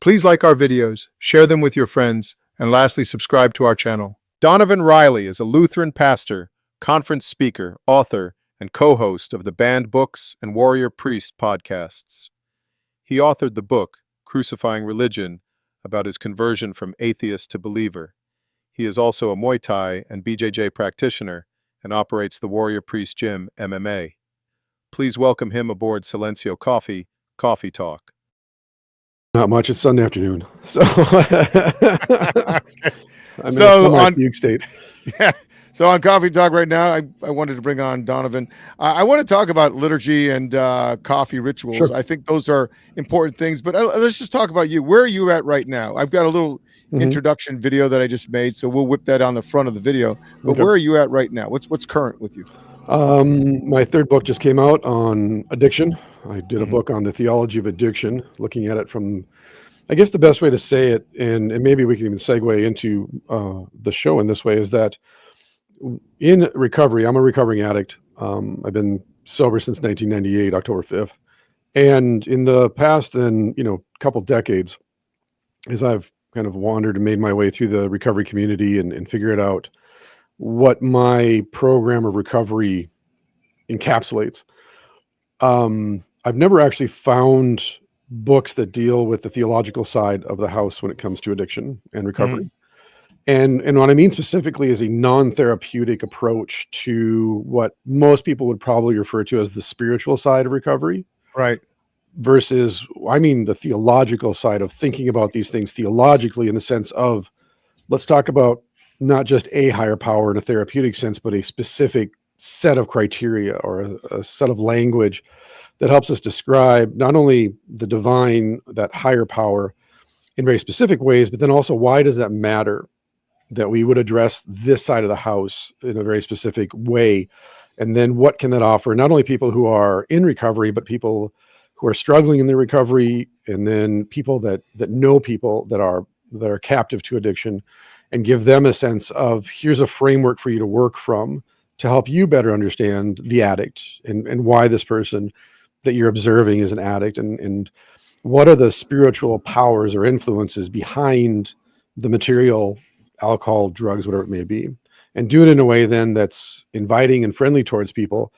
Please like our videos, share them with your friends, and lastly, subscribe to our channel. Donavon Riley is a Lutheran pastor, conference speaker, author, and co-host of the Banned Books and Warrior Priest podcasts. He authored the book, Crucifying Religion, about his conversion from atheist to believer. He is also a Muay Thai and BJJ practitioner and operates the Warrior Priest Gym, MMA. Please welcome him aboard Silencio Coffee Talk. Not much. It's Sunday afternoon, so I'm in a So on semi-fugue state. yeah, so on Coffee Talk right now, I wanted to bring on Donavon. I want to talk about liturgy and coffee rituals. Sure. I think those are important things, but let's just talk about you. Where are you at right now? I've got a little introduction video that I just made, so we'll whip that on the front of the video. But Okay. where are you at right now? What's current with you? My third book just came out on addiction. I did a book on the theology of addiction, looking at it from, I guess the best way to say it, and maybe we can even segue into the show in this way, is that in recovery, I'm a recovering addict. I've been sober since 1998, October 5th. And in the past, couple decades, as I've kind of wandered and made my way through the recovery community and figured out what my program of recovery encapsulates. I've never actually found books that deal with the theological side of the house when it comes to addiction and recovery. And what I mean specifically is a non-therapeutic approach to what most people would probably refer to as the spiritual side of recovery. Right. Versus, I mean, the theological side of thinking about these things theologically, in the sense of, let's talk about not just a higher power in a therapeutic sense, but a specific set of criteria or a set of language that helps us describe not only the divine, that higher power, in very specific ways, but then also, why does that matter that we would address this side of the house in a very specific way? And then what can that offer not only people who are in recovery, but people who are struggling in their recovery, and then people that know people that are captive to addiction, and give them a sense of, here's a framework for you to work from to help you better understand the addict and why this person that you're observing is an addict, and what are the spiritual powers or influences behind the material, alcohol, drugs, whatever it may be, and do it in a way then that's inviting and friendly towards people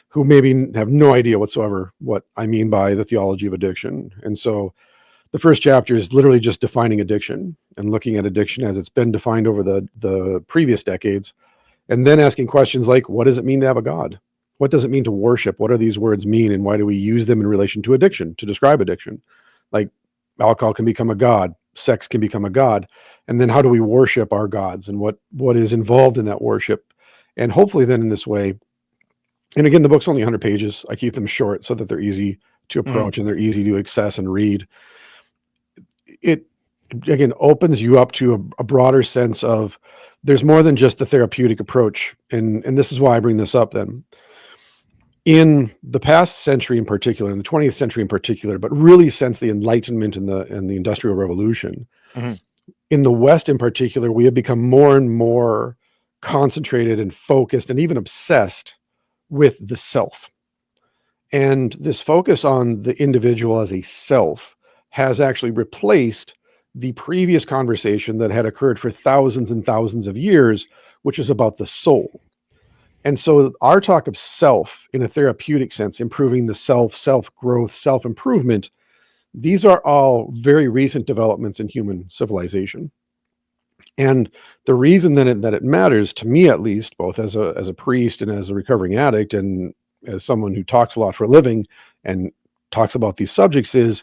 who maybe have no idea whatsoever what I mean by the theology of addiction. And so the first chapter is literally just defining addiction and looking at addiction as it's been defined over the previous decades, and then asking questions like, what does it mean to have a God? What does it mean to worship? What do these words mean, and why do we use them in relation to addiction, to describe addiction? Like, alcohol can become a god, sex can become a god, and then how do we worship our gods, and what is involved in that worship? And hopefully then in this way, and again, the book's only 100 pages. I keep them short so that they're easy to approach and they're easy to access and read. It, again, opens you up to a broader sense of, there's more than just the therapeutic approach. And this is why I bring this up then. In the past century in particular, in the 20th century in particular, but really since the Enlightenment and the Industrial Revolution, in the West in particular, we have become more and more concentrated and focused and even obsessed with the self. And this focus on the individual as a self has actually replaced the previous conversation that had occurred for thousands and thousands of years, which is about the soul. And so our talk of self in a therapeutic sense, improving the self-growth, self-improvement, these are all very recent developments in human civilization. And the reason that it matters, to me at least, both as a priest and as a recovering addict and as someone who talks a lot for a living and talks about these subjects, is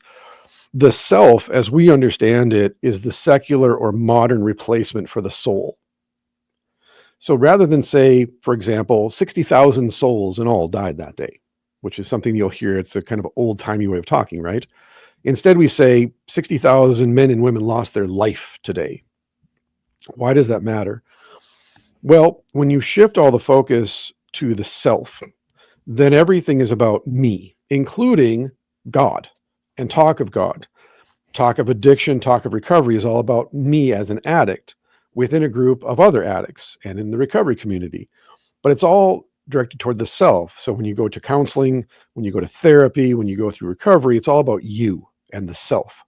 the self, as we understand it, is the secular or modern replacement for the soul. So rather than say, for example, 60,000 souls in all died that day, which is something you'll hear, it's a kind of old-timey way of talking, right? Instead, we say 60,000 men and women lost their life today. Why does that matter? Well, when you shift all the focus to the self, then everything is about me, including God, and talk of God. Talk of addiction, talk of recovery is all about me as an addict within a group of other addicts and in the recovery community. But it's all directed toward the self. So when you go to counseling, when you go to therapy, when you go through recovery, it's all about you and the self.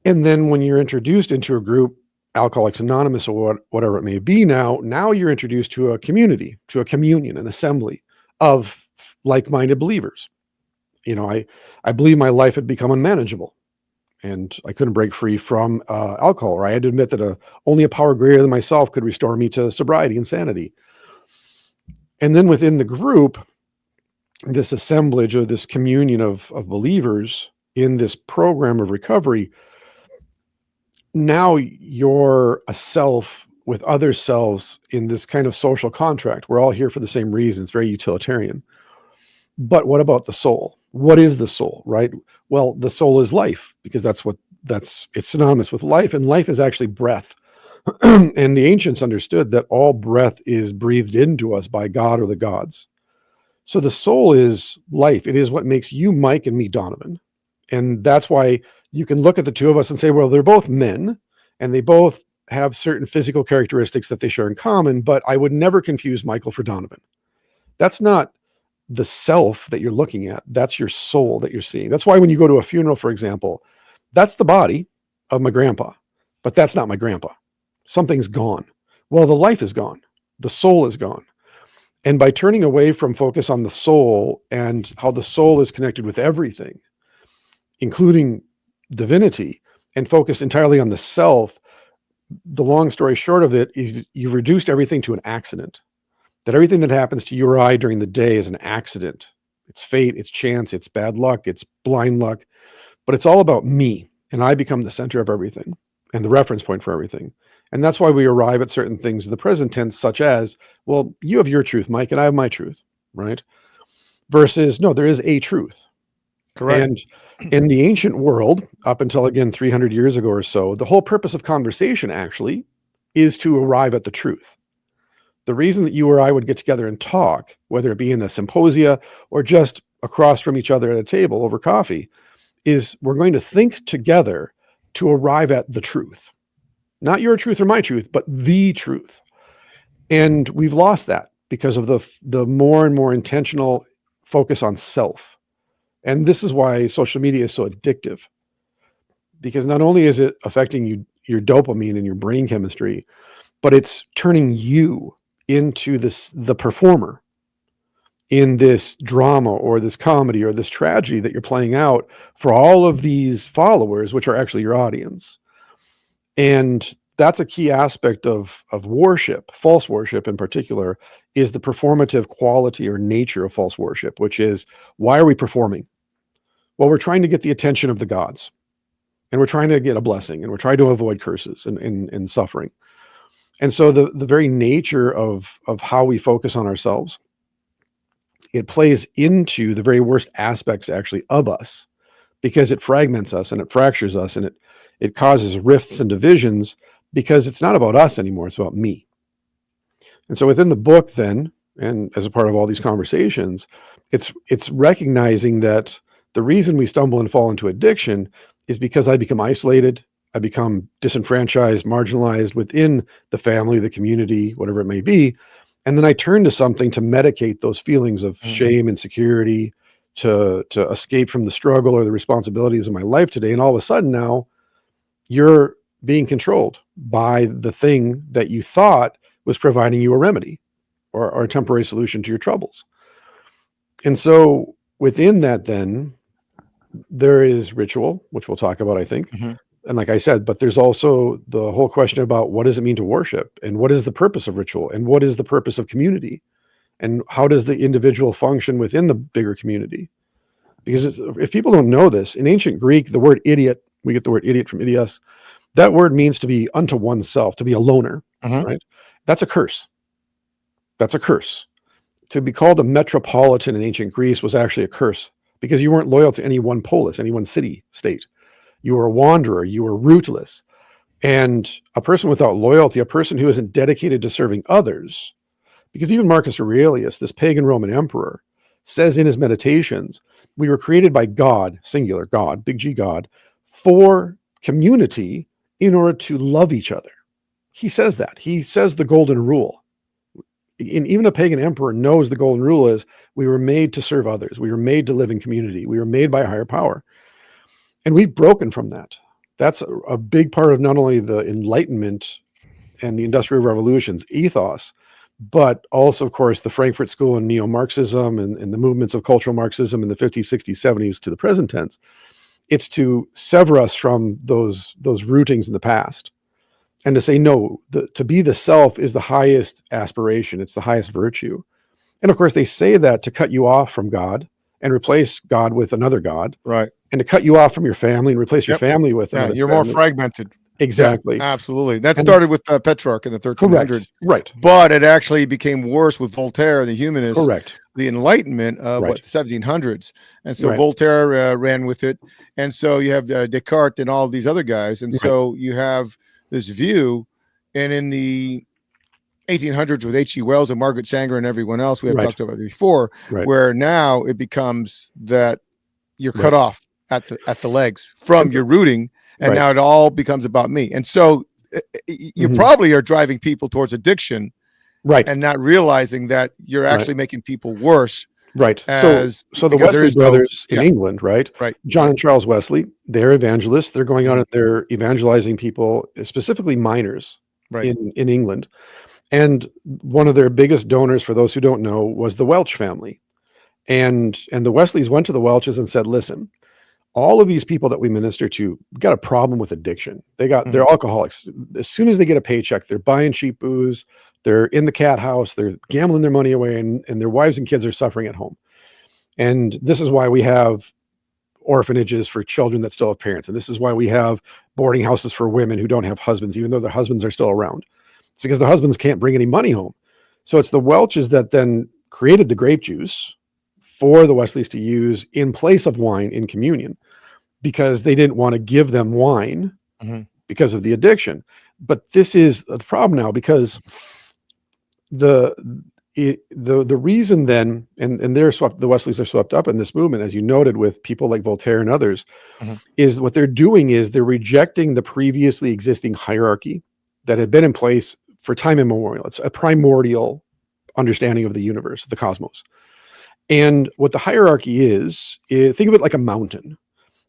And then when you're introduced into a group, Alcoholics Anonymous or whatever it may be now you're introduced to a community, to a communion, an assembly of like-minded believers. I believe my life had become unmanageable and I couldn't break free from alcohol, or I had to admit that only a power greater than myself could restore me to sobriety and sanity. And then within the group, this assemblage or this communion of believers in this program of recovery, now you're a self with other selves in this kind of social contract. We're all here for the same reason. It's very utilitarian. But what about the soul? What is the soul, right? Well, the soul is life, because it's synonymous with life, and life is actually breath. And the ancients understood that all breath is breathed into us by God or the gods. So the soul is life. It is what makes you Mike and me Donovan. And that's why you can look at the two of us and say, well, they're both men and they both have certain physical characteristics that they share in common, but I would never confuse Michael for Donovan. That's not the self that you're looking at. That's your soul that you're seeing. That's why when you go to a funeral, for example, that's the body of my grandpa, but that's not my grandpa. Something's gone. Well, the life is gone. The soul is gone. And by turning away from focus on the soul and how the soul is connected with everything, including divinity, and focus entirely on the self, the long story short of it is you've reduced everything to an accident. That everything that happens to you or I during the day is an accident. It's fate, it's chance, it's bad luck, it's blind luck, but it's all about me. And I become the center of everything and the reference point for everything. And that's why we arrive at certain things in the present tense, such as, well, you have your truth, Mike, and I have my truth, right? Versus, no, there is a truth. Correct. And in the ancient world, up until, again, 300 years ago or so, the whole purpose of conversation actually is to arrive at the truth. The reason that you or I would get together and talk, whether it be in a symposia or just across from each other at a table over coffee, is we're going to think together to arrive at the truth. Not your truth or my truth, but the truth. And we've lost that because of the more and more intentional focus on self. And this is why social media is so addictive, because not only is it affecting you, your dopamine and your brain chemistry, but it's turning you into the performer in this drama or this comedy or this tragedy that you're playing out for all of these followers, which are actually your audience. And that's a key aspect of worship, false worship in particular, is the performative quality or nature of false worship, which is, why are we performing? Well, we're trying to get the attention of the gods, and we're trying to get a blessing, and we're trying to avoid curses and suffering. And so the very nature of how we focus on ourselves, it plays into the very worst aspects actually of us, because it fragments us and it fractures us and it causes rifts and divisions, because it's not about us anymore. It's about me. And so within the book then, and as a part of all these conversations, it's recognizing that the reason we stumble and fall into addiction is because I become isolated. I become disenfranchised, marginalized within the family, the community, whatever it may be. And then I turn to something to medicate those feelings of shame, insecurity, to escape from the struggle or the responsibilities of my life today. And all of a sudden now you're being controlled by the thing that you thought was providing you a remedy or a temporary solution to your troubles. And so within that, then there is ritual, which we'll talk about, I think. Mm-hmm. And like I said, but there's also the whole question about what does it mean to worship, and what is the purpose of ritual, and what is the purpose of community, and how does the individual function within the bigger community? Because if people don't know this, in ancient Greek, the word idiot, we get the word idiot from idios, that word means to be unto oneself, to be a loner, right? That's a curse. That's a curse. To be called a metropolitan in ancient Greece was actually a curse, because you weren't loyal to any one polis, any one city, state. You were a wanderer, you were rootless. And a person without loyalty, a person who isn't dedicated to serving others, because even Marcus Aurelius, this pagan Roman emperor, says in his meditations, we were created by God, singular God, big G God, for community in order to love each other. He says that. He says the golden rule. And even a pagan emperor knows the golden rule is we were made to serve others. We were made to live in community. We were made by a higher power. And we've broken from that. That's a big part of not only the Enlightenment and the Industrial Revolution's ethos, but also, of course, the Frankfurt School and neo-Marxism and the movements of cultural Marxism in the 50s, 60s, 70s to the present tense. It's to sever us from those rootings in the past and to say, no, to be the self is the highest aspiration. It's the highest virtue. And of course, they say that to cut you off from God and replace God with another God, Right. and to cut you off from your family and replace your family with another You're family. more fragmented. Exactly. Yeah, absolutely. That started with Petrarch in the 1300s. Correct. Right. But it actually became worse with Voltaire, the humanist, Correct. the Enlightenment of Right. the 1700s. And so Right. Voltaire ran with it. And so you have Descartes and all these other guys. And so you have this view. And in the 1800s with H.G. Wells and Margaret Sanger and everyone else we have talked about before, where now it becomes that you're cut off at the legs from your rooting. And now it all becomes about me. And so you probably are driving people towards addiction, and not realizing that you're actually making people worse. Right. So the Wesley brothers in England, right? John and Charles Wesley, they're evangelists. They're going out and they're evangelizing people, specifically minors in England. And one of their biggest donors, for those who don't know, was the Welch family. And the Wesleys went to the Welches and said, listen, all of these people that we minister to got a problem with addiction. They're alcoholics. As soon as they get a paycheck, they're buying cheap booze. They're in the cat house. They're gambling their money away, and their wives and kids are suffering at home. And this is why we have orphanages for children that still have parents. And this is why we have boarding houses for women who don't have husbands, even though their husbands are still around. It's because the husbands can't bring any money home. So it's the Welches that then created the grape juice for the Wesleys to use in place of wine in communion, because they didn't want to give them wine because of the addiction. But this is the problem now, because the reason then, and the Wesleys are swept up in this movement, as you noted, with people like Voltaire and others, is what they're doing is they're rejecting the previously existing hierarchy that had been in place for time immemorial. It's a primordial understanding of the universe, the cosmos. And what the hierarchy is think of it like a mountain.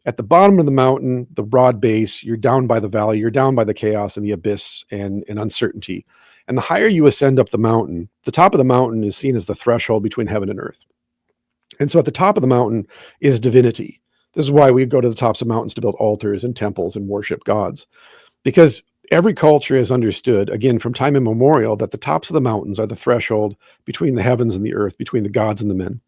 At the bottom of the mountain, the broad base, you're down by the valley, you're down by the chaos and the abyss and uncertainty. And the higher you ascend up the mountain, the top of the mountain is seen as the threshold between heaven and earth. And so at the top of the mountain is divinity. This is why we go to the tops of mountains to build altars and temples and worship gods. Because every culture has understood, again, from time immemorial, that the tops of the mountains are the threshold between the heavens and the earth, between the gods and the men.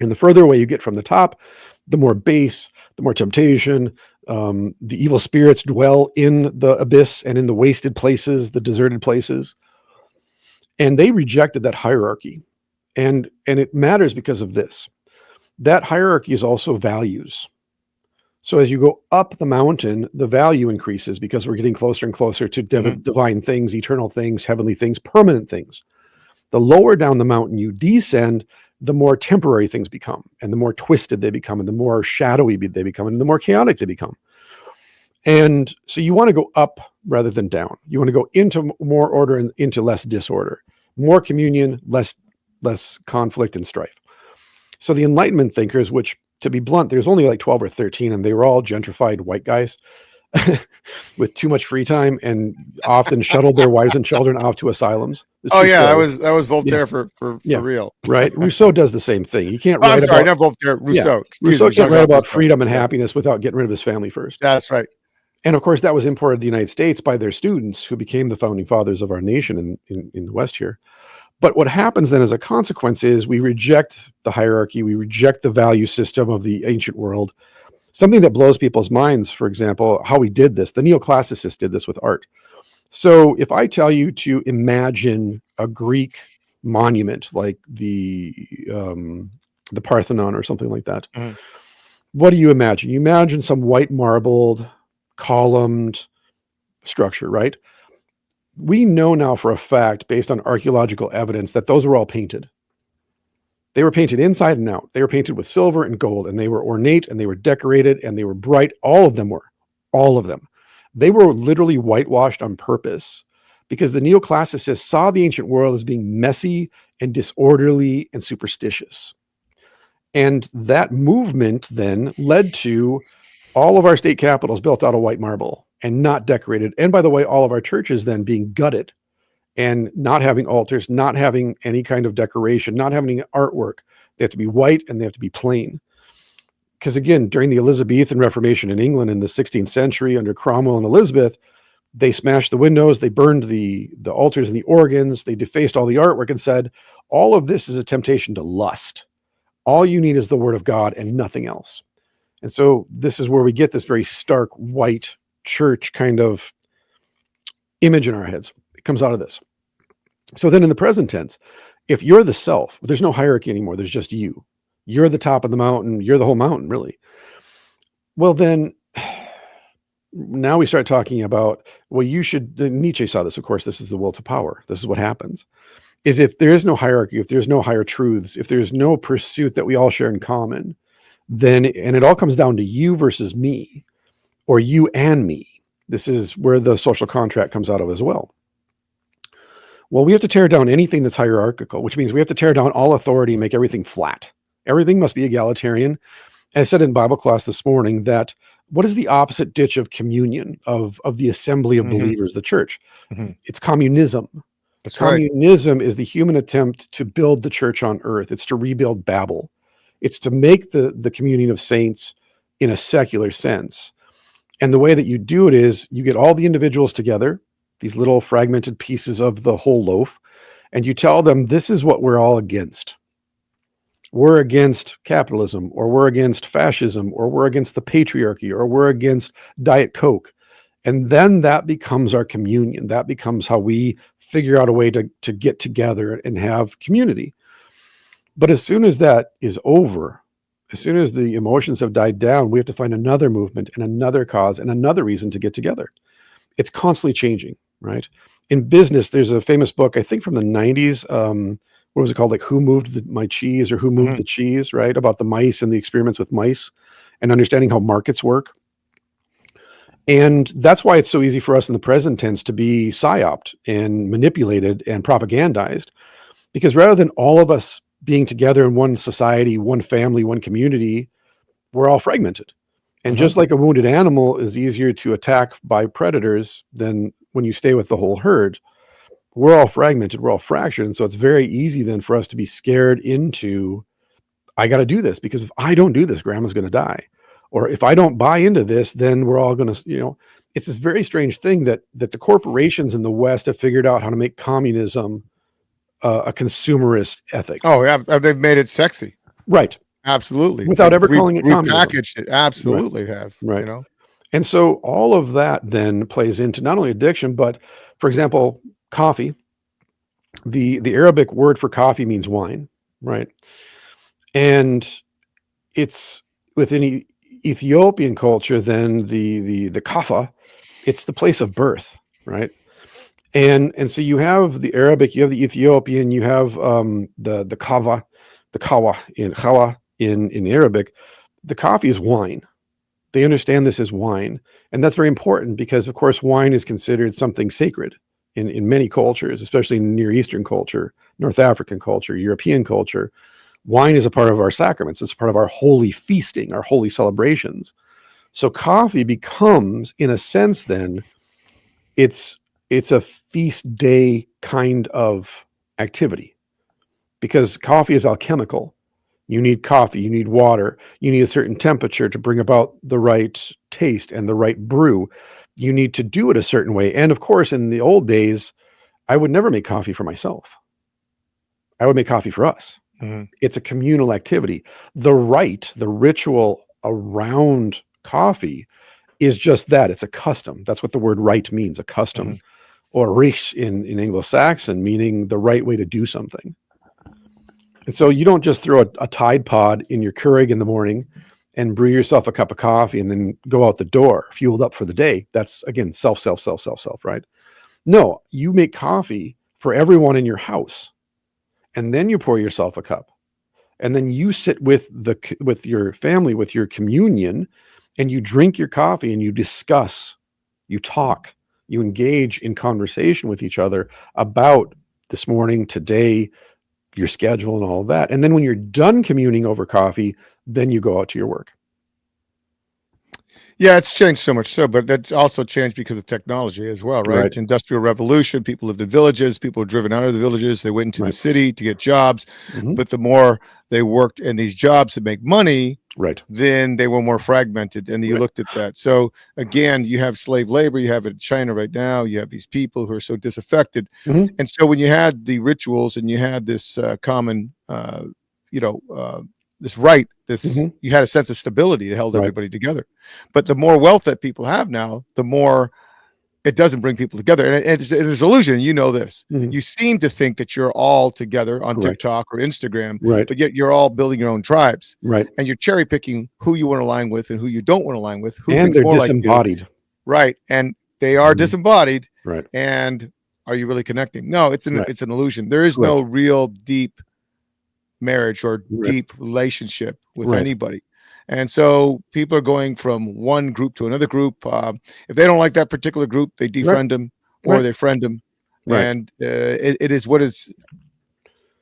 And the further away you get from the top, the more base, the more temptation. The evil spirits dwell in the abyss and in the wasted places, the deserted places. And they rejected that hierarchy. And it matters because of this. That hierarchy is also values. So as you go up the mountain, the value increases because we're getting closer and closer to divine things, eternal things, heavenly things, permanent things. The lower down the mountain you descend, the more temporary things become, and the more twisted they become, and the more shadowy they become, and the more chaotic they become. And so you want to go up rather than down. You want to go into more order and into less disorder, more communion, less conflict and strife. So the Enlightenment thinkers, which, to be blunt, there's only like 12 or 13, and they were all gentrified white guys with too much free time, and often shuttled their wives and children off to asylums. That was Voltaire for real. Right. Rousseau does the same thing. He can't write not Voltaire, Rousseau. Rousseau can't write about freedom and happiness without getting rid of his family first. That's right. And of course, that was imported to the United States by their students, who became the founding fathers of our nation in the West here. But what happens then as a consequence is we reject the hierarchy, we reject the value system of the ancient world. Something that blows people's minds, for example, how we did this. The neoclassicists did this with art. So if I tell you to imagine a Greek monument like the Parthenon or something like that, what do you imagine? You imagine some white marbled, columned structure, right? We know now for a fact, based on archaeological evidence, that those were all painted. They were painted inside and out. They were painted with silver and gold, and they were ornate, and they were decorated, and they were bright. All of them were. All of them. They were literally whitewashed on purpose, because the neoclassicists saw the ancient world as being messy and disorderly and superstitious. And that movement then led to All of our state capitals built out of white marble and not decorated. And by the way, all of our churches then being gutted and not having altars, not having any kind of decoration, not having any artwork. They have to be white and they have to be plain. Because again, during the Elizabethan Reformation in England in the 16th century under Cromwell and Elizabeth, they smashed the windows, they burned the altars and the organs, they defaced all the artwork and said, all of this is a temptation to lust. All you need is the word of God and nothing else. And so this is where we get this very stark white church kind of image in our heads. It comes out of this. So then in the present tense, if you're the self, there's no hierarchy anymore. There's just you. You're the top of the mountain. You're the whole mountain, really. Well, then now we start talking about, well, you should, Nietzsche saw this, of course, this is the will to power. This is what happens. Is if there is no hierarchy, if there's no higher truths, if there's no pursuit that we all share in common, then, and it all comes down to you versus me, or you and me. This is where the social contract comes out of as well. Well, we have to tear down anything that's hierarchical, which means we have to tear down all authority and make everything flat. Everything must be egalitarian. I said in Bible class this morning that what is the opposite ditch of communion, of the assembly of believers, the church? It's communism. That's Communism is the human attempt to build the church on earth. It's to rebuild Babel. It's to make the communion of saints in a secular sense. And the way that you do it is you get all the individuals together, these little fragmented pieces of the whole loaf, and you tell them this is what we're all against. We're against capitalism, or we're against fascism, or we're against the patriarchy, or we're against Diet Coke. And then that becomes our communion. That becomes how we figure out a way to get together and have community. But as soon as that is over, as soon as the emotions have died down, we have to find another movement and another cause and another reason to get together. It's constantly changing, right? In business, there's a famous book, I think from the 90s. What was it called? Like Who Moved My Cheese, or Who Moved the Cheese, right? About the mice and the experiments with mice and understanding how markets work. And that's why it's so easy for us in the present tense to be psyoped and manipulated and propagandized. Because rather than all of us being together in one society, one family, one community, we're all fragmented. And just like a wounded animal is easier to attack by predators than when you stay with the whole herd, we're all fragmented, we're all fractured. And so it's very easy then for us to be scared into, I got to do this, because if I don't do this, grandma's going to die. Or if I don't buy into this, then we're all going to, it's this very strange thing that the corporations in the West have figured out how to make communism a consumerist ethic. Oh, yeah. They've made it sexy. Right. Absolutely. Without ever calling it communism. Packaged it. Absolutely have. Right. And so all of that then plays into not only addiction, but for example, coffee. The Arabic word for coffee means wine, right? And it's within Ethiopian culture, then the kafa, it's the place of birth, right? And so you have the Arabic, you have the Ethiopian, you have the kawa in Arabic. The coffee is wine. They understand this as wine. And that's very important because, of course, wine is considered something sacred in many cultures, especially in Near Eastern culture, North African culture, European culture. Wine is a part of our sacraments. It's part of our holy feasting, our holy celebrations. So coffee becomes, in a sense, then, it's a feast day kind of activity because coffee is alchemical. You need coffee, you need water, you need a certain temperature to bring about the right taste and the right brew. You need to do it a certain way. And of course, in the old days, I would never make coffee for myself. I would make coffee for us. It's a communal activity. The rite, the ritual around coffee is just that. It's a custom. That's what the word rite means, a custom. Or rish in Anglo-Saxon, meaning the right way to do something. And so you don't just throw a Tide Pod in your Keurig in the morning and brew yourself a cup of coffee and then go out the door fueled up for the day. That's, again, self, right? No, you make coffee for everyone in your house. And then you pour yourself a cup. And then you sit with your family, with your communion, and you drink your coffee and you discuss, you talk, you engage in conversation with each other about this morning, today, your schedule and all of that. And then when you're done communing over coffee, then you go out to your work. Yeah, it's changed so much so, but that's also changed because of technology as well, right? Right. Industrial revolution, people lived in villages, people were driven out of the villages, they went into the Right. city to get jobs, Hmm. but the more they worked in these jobs to make money, Right. then they were more fragmented, and you Right. looked at that. So again, you have slave labor, you have it in China right now, you have these people who are so disaffected. Hmm. And so when you had the rituals and you had this common you know, this right, this Hmm. you had a sense of stability that held Right. everybody together. But the more wealth that people have now, the more it doesn't bring people together. And it's an illusion. You know this. Hmm. You seem to think that you're all together on Correct. TikTok or Instagram, Right. but yet you're all building your own tribes. Right. And you're cherry picking who you want to align with and who you don't want to align with, who And thinks they're more like you. disembodied. Right. And they are Mhm. disembodied. Right. And are you really connecting? No, Right. it's an illusion. There is no Correct. real deep marriage or Right. deep relationship with Right. anybody. And so people are going from one group to another group. If they don't like that particular group, they Right. defriend them or Right. they friend them. Right. And it is what is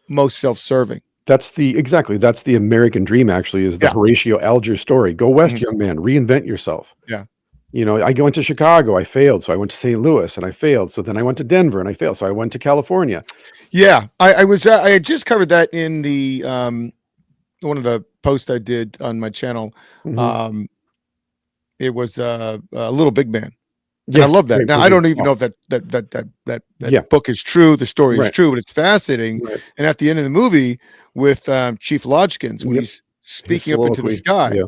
most self-serving. That's the American dream, actually, is the Yeah. Horatio Alger story. Go west, Mhm. young man, reinvent yourself. Yeah. You know, I went to Chicago, I failed. So I went to St. Louis and I failed. So then I went to Denver and I failed. So I went to California. Yeah. I had just covered that in the one of the posts I did on my channel. Mhm. Um, it was a little big man. And I Yeah. love that. Great Now I movie. don't even Oh, know if that yeah. book is true, the story is Right. true, but it's fascinating. Right. And at the end of the movie with Chief Lodgkins, when Yep. he's His speaking up into the soliloquy. sky Yeah.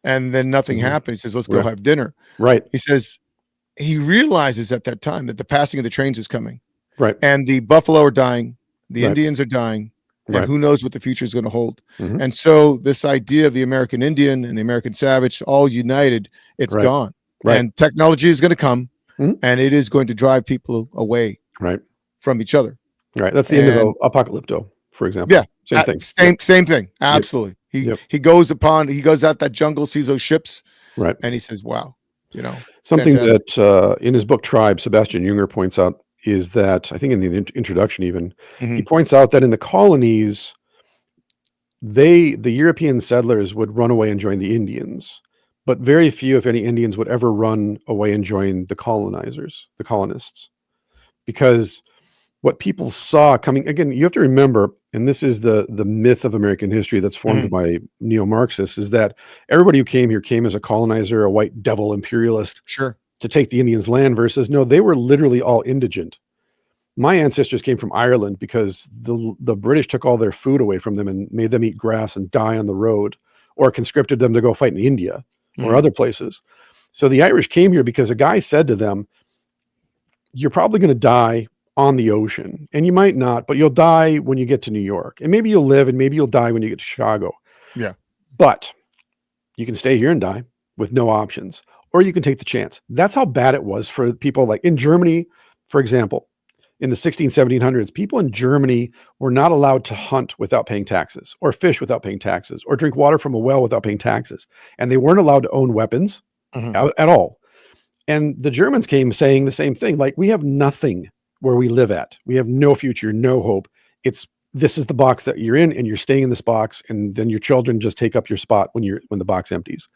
and then nothing Mhm. happens, he says, "Let's go Right. have dinner." Right. He says he realizes at that time that the passing of the trains is coming Right. and the buffalo are dying, the Right. Indians are dying, and Right. who knows what the future is going to hold. Mhm. And so this idea of the American Indian and the American savage all united, it's Right. gone. Right. And technology is going to come Mhm. and it is going to drive people away Right. from each other. Right. That's the end of And Apocalypto, for yeah, example. Same thing. Yep. same thing. Yep. Absolutely. Yep. He goes out that jungle, sees those ships, Right. and he says, "Wow, you know, Something fantastic." that in his book Tribe, Sebastian Junger points out is that, I think in the introduction even, he Mhm. points out that in the colonies, the European settlers would run away and join the Indians, but very few, if any, Indians would ever run away and join the colonizers, the colonists, because what people saw coming, again, you have to remember, and this is the myth of American history that's formed Mhm. by neo-Marxists, is that everybody who came here came as a colonizer, a white devil imperialist, Sure. to take the Indians' land, versus no, they were literally all indigent. My ancestors came from Ireland because the British took all their food away from them and made them eat grass and die on the road, or conscripted them to go fight in India or Mhm. other places. So the Irish came here because a guy said to them, "You're probably going to die on the ocean, and you might not, but you'll die when you get to New York, and maybe you'll live, and maybe you'll die when you get to Chicago. Yeah. But you can stay here and die with no options, or you can take the chance." That's how bad it was for people like in Germany, for example. In the 1700s, people in Germany were not allowed to hunt without paying taxes, or fish without paying taxes, or drink water from a well without paying taxes. And they weren't allowed to own weapons Mhm. at all. And the Germans came saying the same thing, like, we have nothing where we live at. We have no future, no hope. This is the box that you're in, and you're staying in this box, and then your children just take up your spot when the box empties.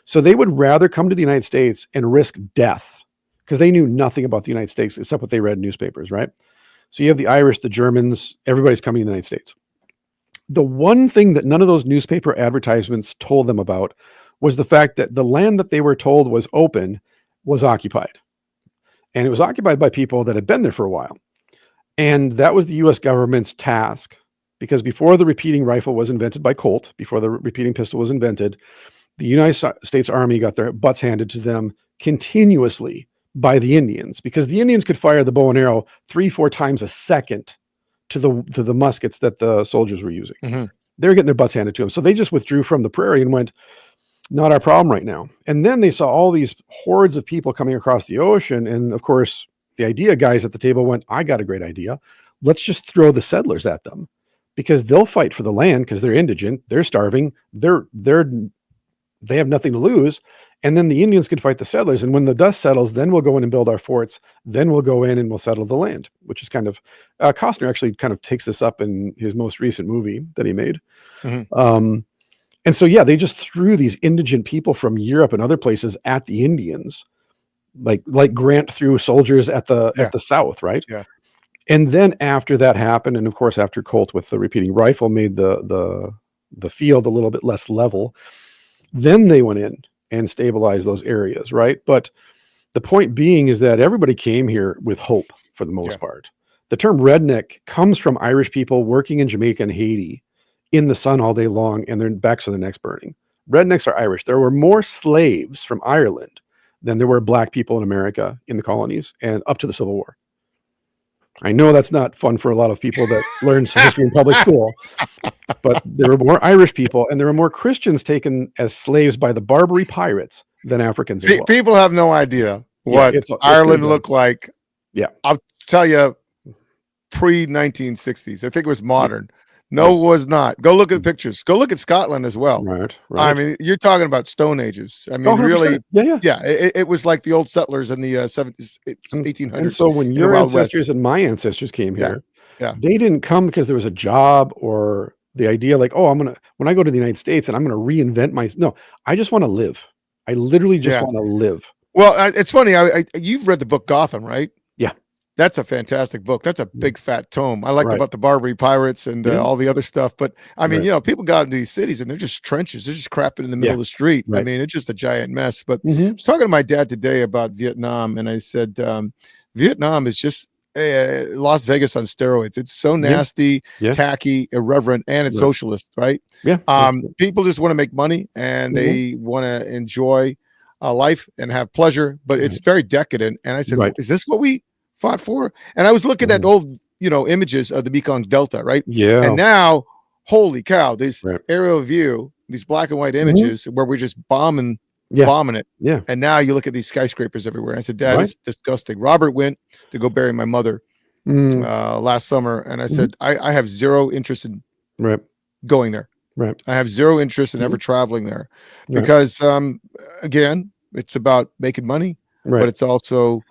So they would rather come to the United States and risk death, because they knew nothing about the United States except what they read in newspapers, right? So you have the Irish, the Germans, everybody's coming to the United States. The one thing that none of those newspaper advertisements told them about was the fact that the land that they were told was open was occupied. And it was occupied by people that had been there for a while. And that was the US government's task, because before the repeating rifle was invented by Colt, before the repeating pistol was invented, the United States Army got their butts handed to them continuously by the Indians, because the Indians could fire the bow and arrow 3-4 times a second to the muskets that the soldiers were using. Mhm. They were getting their butts handed to them. So they just withdrew from the prairie and went, not our problem right now. And then they saw all these hordes of people coming across the ocean. And of course, the idea guys at the table went, I got a great idea. Let's just throw the settlers at them, because they'll fight for the land, because they're indigent, they're starving, they have nothing to lose. And then the Indians could fight the settlers. And when the dust settles, then we'll go in and build our forts. Then we'll go in and we'll settle the land, which is kind of, Costner actually kind of takes this up in his most recent movie that he made. Mhm. Um, And so, yeah, they just threw these indigent people from Europe and other places at the Indians, like Grant threw soldiers at the Yeah. South, right? Yeah. And then after that happened, and of course after Colt with the repeating rifle made the field a little bit less level, then they went in and stabilized those areas, right? But the point being is that everybody came here with hope for the most part. The term redneck comes from Irish people working in Jamaica and Haiti in the sun all day long, and their backs of their necks burning. Rednecks are Irish. There were more slaves from Ireland than there were black people in America in the colonies and up to the Civil War. I know that's not fun for a lot of people that learn history in public school, but there were more Irish people, and there were more Christians taken as slaves by the Barbary pirates than Africans as well. People have no idea what it's Ireland looked like. Yeah. I'll tell you, pre-1960s. I think it was modern. No, it was not. Go look at the pictures. Go look at Scotland as well. Right. I mean, you're talking about Stone Ages. I mean, really, it was like the old settlers in the 1800s. And so when your ancestors and my ancestors came here, they didn't come because there was a job or the idea like, oh, when I go to the United States and I'm going to reinvent no, I just want to live. I literally just want to live. Well, it's funny. You've read the book Gotham, right? Yeah. That's a fantastic book. That's a big fat tome. I liked about the Barbary pirates and all the other stuff. But I mean, people got into these cities and they're just trenches. They're just crapping in the middle of the street. I mean, it's just a giant mess. But I was talking to my dad today about Vietnam, and I said, Vietnam is just Las Vegas on steroids. It's so nasty, tacky, irreverent, and it's socialist, right? Yeah. People just want to make money and they want to enjoy life and have pleasure, but it's very decadent. And I said, is this what we fought for? And I was looking at old, images of the Mekong Delta, right? Yeah. And now, holy cow, this aerial view, these black and white images where we're just bombing it. Yeah. And now you look at these skyscrapers everywhere. I said, Dad, it's disgusting. Robert went to go bury my mother last summer. And I said, I have zero interest in going there. Right. I have zero interest in ever traveling there because, again, it's about making money, but it's also,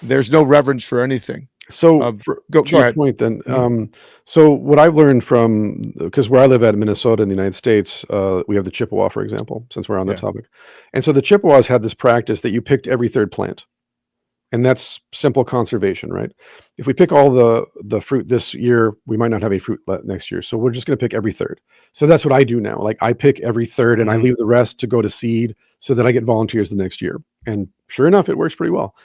there's no reverence for anything. So go ahead. Point then. So what I've learned because where I live in Minnesota in the United States, we have the Chippewa, for example, since we're on that topic. And so the Chippewas had this practice that you picked every third plant. And that's simple conservation, right? If we pick all the fruit this year, we might not have any fruit next year. So we're just going to pick every third. So that's what I do now. Like I pick every third and I leave the rest to go to seed so that I get volunteers the next year. And sure enough, it works pretty well.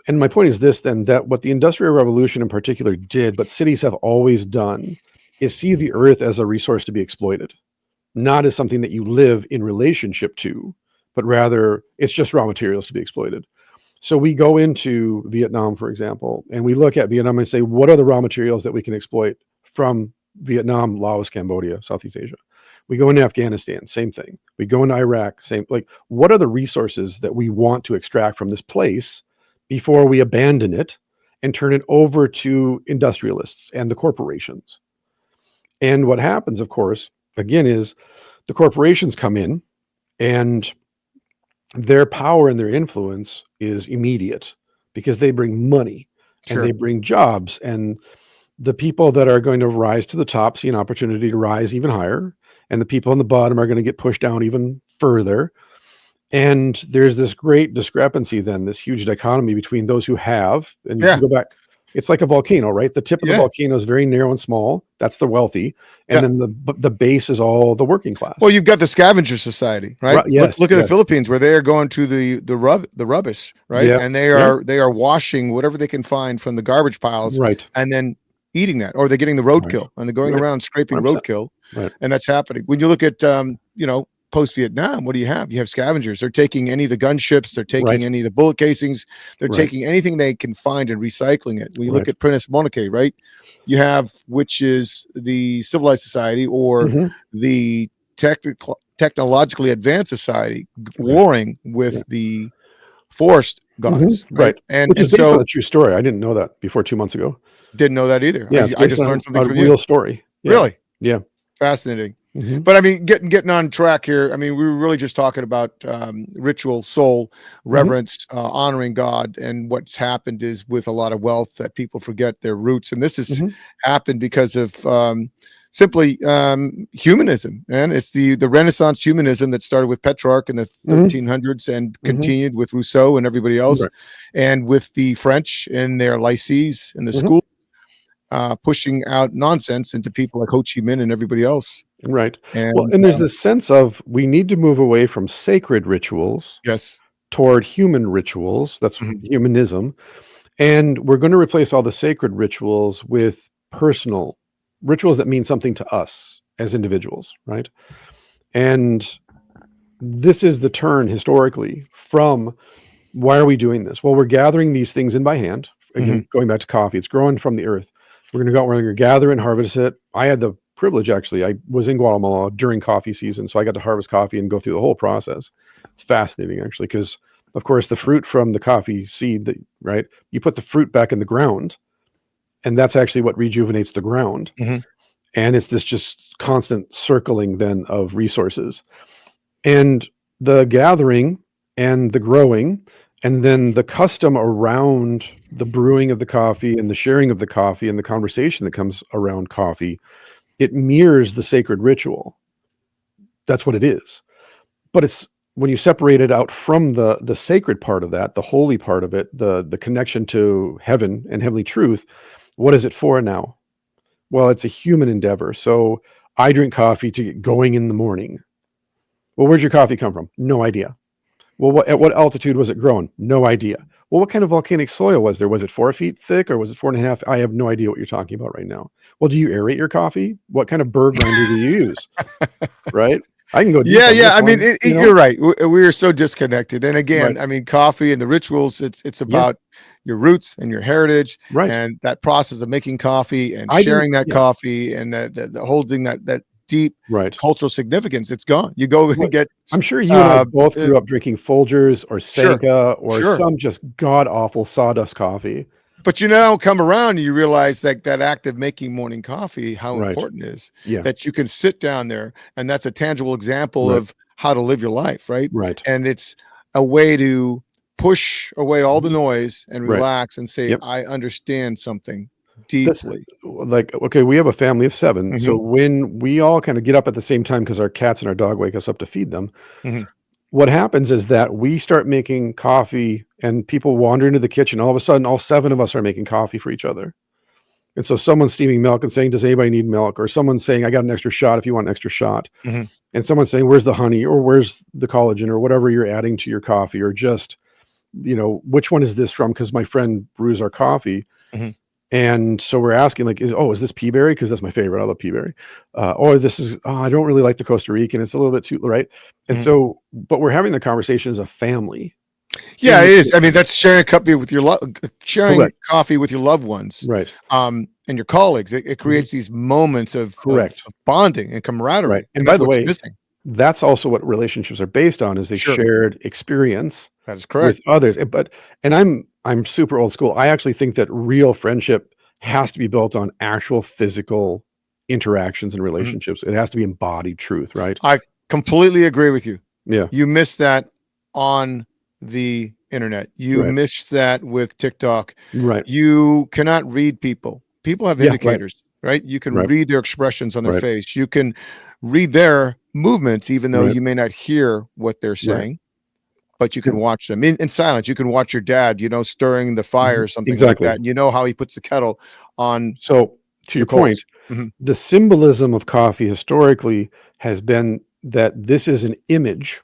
And my point is this then, that what the Industrial Revolution in particular did, but cities have always done, is see the earth as a resource to be exploited, not as something that you live in relationship to, but rather it's just raw materials to be exploited. So we go into Vietnam, for example, and we look at Vietnam and say, what are the raw materials that we can exploit from Vietnam, Laos, Cambodia, Southeast Asia? We go into Afghanistan, same thing. We go into Iraq, same. Like, what are the resources that we want to extract from this place before we abandon it and turn it over to industrialists and the corporations? And what happens, of course, again, is the corporations come in and their power and their influence is immediate because they bring money and they bring jobs, and the people that are going to rise to the top see an opportunity to rise even higher, and the people on the bottom are going to get pushed down even further. And there's this great discrepancy then, this huge dichotomy between those who have, and you can go back, it's like a volcano, right? The tip of the volcano is very narrow and small. That's the wealthy. And then the base is all the working class. Well, you've got the scavenger society, right? Look at the Philippines, where they are going to the rubbish, right? And they are washing whatever they can find from the garbage piles, and then eating that, or they're getting the roadkill and they're going around scraping 100%. Roadkill. And that's happening. When you look at post-Vietnam, what do you have? You have scavengers. They're taking any of the gunships. They're taking any of the bullet casings. They're taking anything they can find and recycling it. When you look at Prentice Monarchy, right? You have, which is the civilized society, or the technologically advanced society, warring with the forest gods, right? And which is based on a true story. I didn't know that before 2 months ago. Didn't know that either. Yeah, I just learned something from you. Real story. Yeah. Really? Yeah. Fascinating. But I mean, getting on track here. I mean, we were really just talking about ritual, soul, reverence, honoring God, and what's happened is with a lot of wealth that people forget their roots, and this has happened because of simply humanism, and it's the Renaissance humanism that started with Petrarch in the 1300s and continued with Rousseau and everybody else, Right. and with the French in their lycées in the school, pushing out nonsense into people like Ho Chi Minh and everybody else. Right. Well, And and there's this sense of we need to move away from sacred rituals yes, toward human rituals. That's humanism. And we're going to replace all the sacred rituals with personal rituals that mean something to us as individuals, right? And this is the turn historically from why are we doing this? Well, we're gathering these things in by hand. Again, going back to coffee, it's growing from the earth. We're going to go out, we're going to gather and harvest it. I had the privilege, actually. I was in Guatemala during coffee season, so I got to harvest coffee and go through the whole process. It's fascinating, actually, because of course the fruit from the coffee seed, right? You put the fruit back in the ground, and that's actually what rejuvenates the ground. And it's this just constant circling then of resources. And the gathering and the growing, and then the custom around the brewing of the coffee and the sharing of the coffee and the conversation that comes around coffee, it mirrors the sacred ritual. That's what it is. But it's when you separate it out from the sacred part of that, the holy part of it, the connection to heaven and heavenly truth, what is it for now? Well, it's a human endeavor. So I drink coffee to get going in the morning. Well, where'd your coffee come from? No idea. Well, at what altitude was it grown? No idea. Well, what kind of volcanic soil was there? Was it 4 feet thick or was it 4.5? I have no idea what you're talking about right now. Well, do you aerate your coffee? What kind of burr grinder do you use? Right? I can go deep on yeah. this I mean, one, you're right. We are so disconnected. And again, Right. I mean, coffee and the rituals. It's about your roots and your heritage, Right. and that process of making coffee and I didn't sharing that coffee and the holding that deep Right. cultural significance. It's gone. You go and get. I'm sure you and I both uh, grew up drinking Folgers or Sure, Sanka or sure. some just god-awful sawdust coffee. But you now come around and you realize that that act of making morning coffee, how Right. important it is. Yeah. That you can sit down there, and that's a tangible example Right. of how to live your life, right? Right. And it's a way to push away all the noise and Right. relax and say, Yep. I understand something This, deeply. like, okay, we have a family of 7. So when we all kind of get up at the same time because our cats and our dog wake us up to feed them, what happens is that we start making coffee and people wander into the kitchen. All of a sudden, all 7 of us are making coffee for each other. And so someone's steaming milk and saying, does anybody need milk? Or someone's saying, I got an extra shot if you want an extra shot. And someone's saying, where's the honey or where's the collagen or whatever you're adding to your coffee, or just, which one is this from? Because my friend brews our coffee. And so we're asking, like, is this pea berry? Because that's my favorite. I love pea berry. Or this is, I don't really like the Costa Rican. It's a little bit too, right? And so, but we're having the conversation as a family. Yeah, it is. I mean, that's sharing coffee with your Correct. coffee with your loved ones, Right. and your colleagues. It creates these moments of Correct. of bonding and camaraderie. Right. And that's by the what's way, missing. that's also what relationships are based on, is a Sure. shared experience That is correct. with others. And I'm super old school. I actually think that real friendship has to be built on actual physical interactions and relationships. It has to be embodied truth, right? I completely agree with you. Yeah. You miss that on the internet. You Right. miss that with TikTok. Right. You cannot read people. People have Yeah, right. indicators, right? You can Right. read their expressions on their Right. face. You can read their movements, even though Right. you may not hear what they're saying. But you can Yep. watch them in silence. You can watch your dad, stirring the fire or something Exactly. like that. And you know how he puts the kettle on. So to your coals. point, the symbolism of coffee historically has been that this is an image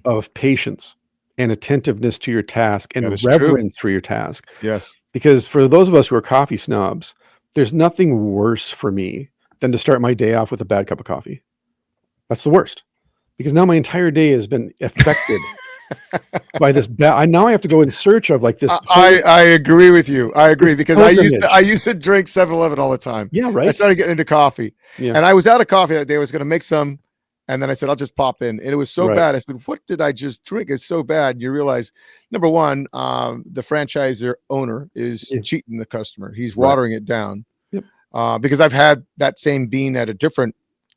of patience and attentiveness to your task and That is true. reverence for your task. Yes. Because for those of us who are coffee snobs, there's nothing worse for me than to start my day off with a bad cup of coffee. That's the worst, because now my entire day has been affected by this bad. Now I have to go in search of, like, this. I agree with you. I agree, because pilgrimage. I used to drink 7-Eleven all the time. Yeah, I right. started getting into coffee, Yeah. and I was out of coffee that day. I was going to make some, and then I said, I'll just pop in. And it was so Right. bad. I said, what did I just drink? It's so bad. And you realize, number one, the franchisor owner is cheating the customer. He's watering it down. Yep. Because I've had that same bean at a different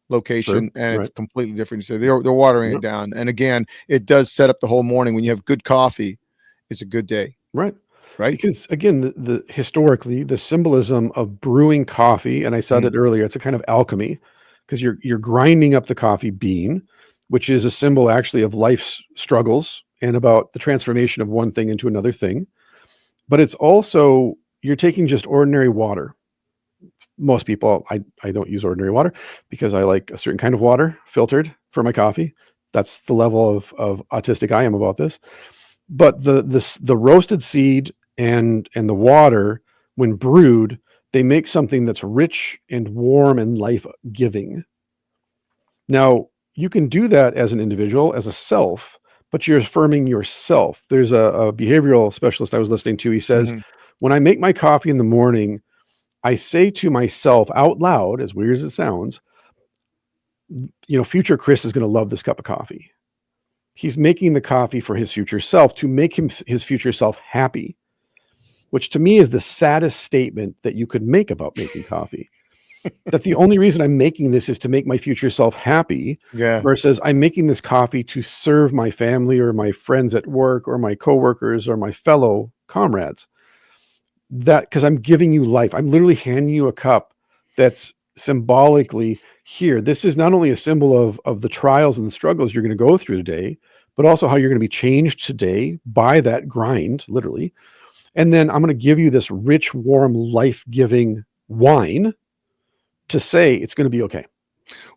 location, and it's completely different. So they're watering it down. And again, it does set up the whole morning. When you have good coffee, it's a good day. Right. right? Because again, the historically the symbolism of brewing coffee, and I said Mhm. it earlier, it's a kind of alchemy because you're grinding up the coffee bean, which is a symbol actually of life's struggles and about the transformation of one thing into another thing. But it's also you're taking just ordinary water. Most people, I don't use ordinary water because I like a certain kind of water filtered for my coffee. That's the level of autistic I am about this. But the roasted seed and the water, when brewed, they make something that's rich and warm and life giving. Now, you can do that as an individual, as a self, but you're affirming yourself. There's a behavioral specialist I was listening to. He says, Mhm. when I make my coffee in the morning, I say to myself out loud, as weird as it sounds, future Chris is going to love this cup of coffee. He's making the coffee for his future self to make his future self happy, which to me is the saddest statement that you could make about making coffee. That the only reason I'm making this is to make my future self happy Yeah. versus I'm making this coffee to serve my family or my friends at work or my coworkers or my fellow comrades. That because I'm giving you life. I'm literally handing you a cup that's symbolically here. This is not only a symbol of the trials and the struggles you're going to go through today, but also how you're going to be changed today by that grind, literally. And then I'm going to give you this rich, warm, life-giving wine to say it's going to be okay.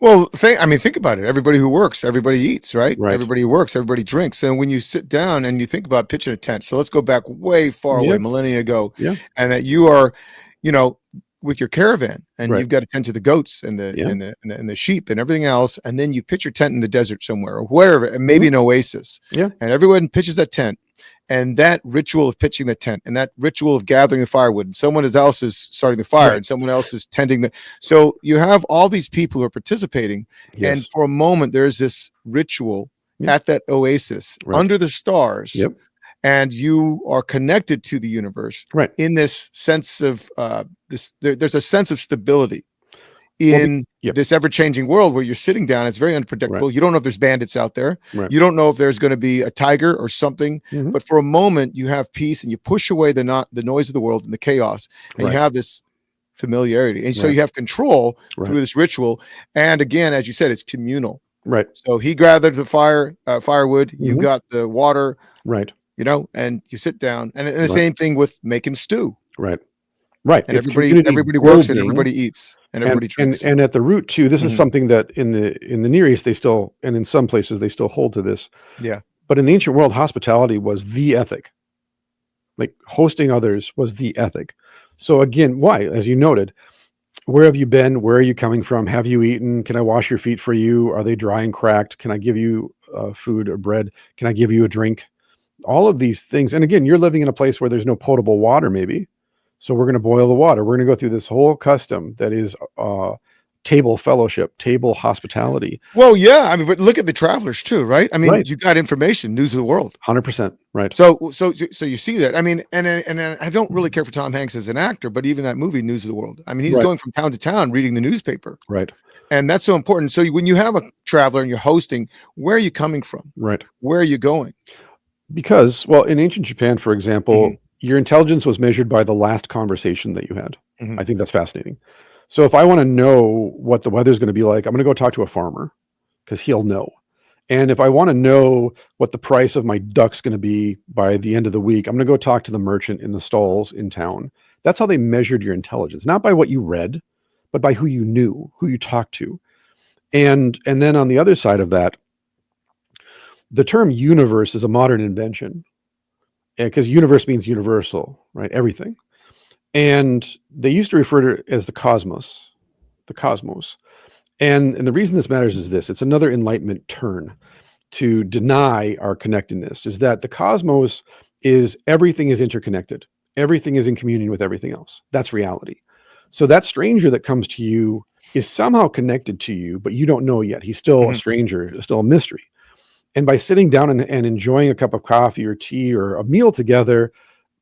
Well, think about it. Everybody who works, everybody eats, right? Right. Everybody works, everybody drinks. And when you sit down and you think about pitching a tent, so let's go back way far away, Yep. millennia ago, Yeah. and that you are, you know, with your caravan, and Right. you've got to tend to the goats and the Yeah. and the sheep and everything else, and then you pitch your tent in the desert somewhere or wherever, and maybe Mhm. an oasis, Yeah. and everyone pitches that tent. And that ritual of pitching the tent and that ritual of gathering the firewood, and someone else is starting the fire Right. and someone else is tending the. So you have all these people who are participating, and Yes. for a moment, there's this ritual Yeah. at that oasis Right. under the stars, Yep. and you are connected to the universe Right. in this sense of there's a sense of stability Well, in yep. this ever-changing world where you're sitting down. It's very Right. unpredictable. You don't know if there's bandits out there. Right. You don't know if there's going to be a tiger or something. Mhm. But for a moment, you have peace and you push away the noise of the world and the chaos, and you Right. have this familiarity. And so Right. you have control Right. through this ritual. And again, as you said, it's communal. Right. So he gathered the firewood. You Mhm. got the water. Right. And you sit down. And the Right. same thing with making stew. Right. Right. And It's everybody community everybody works and building. everybody eats and And everybody and drinks. and at the root too, this is Mhm. something that in the Near East they still, and in some places they still hold to this. Yeah. But in the ancient world, hospitality was the ethic. Like hosting others was the ethic. So again, why? As you noted, where have you been? Where are you coming from? Have you eaten? Can I wash your feet for you? Are they dry and cracked? Can I give you food or bread? Can I give you a drink? All of these things. And again, you're living in a place where there's no potable water, maybe. So we're going to boil the water. We're going to go through this whole custom that is table fellowship, table hospitality. Well, yeah, but look at the travelers too, right? Right. You got information, news of the world. 100%. Right. So you see that. And I don't really care for Tom Hanks as an actor, but even that movie, News of the World. He's Right. going from town to town reading the newspaper, Right. and that's so important. So when you have a traveler and you're hosting, where are you coming from? Right. Where are you going? Because, well, in ancient Japan, for example, Mhm. your intelligence was measured by the last conversation that you had. Mhm. I think that's fascinating. So if I want to know what the weather's going to be like, I'm going to go talk to a farmer because he'll know. And if I want to know what the price of my duck's going to be by the end of the week, I'm going to go talk to the merchant in the stalls in town. That's how they measured your intelligence, not by what you read, but by who you knew, who you talked to. And then on the other side of that, the term universe is a modern invention because universe means universal, right? Everything. And they used to refer to it as the cosmos, the cosmos. And the reason this matters is this: it's another Enlightenment turn to deny our connectedness, is that the cosmos is everything is interconnected. Everything is in communion with everything else. That's reality. So that stranger that comes to you is somehow connected to you, but you don't know yet. He's still a Mhm. stranger, still a mystery. And by sitting down and enjoying a cup of coffee or tea or a meal together,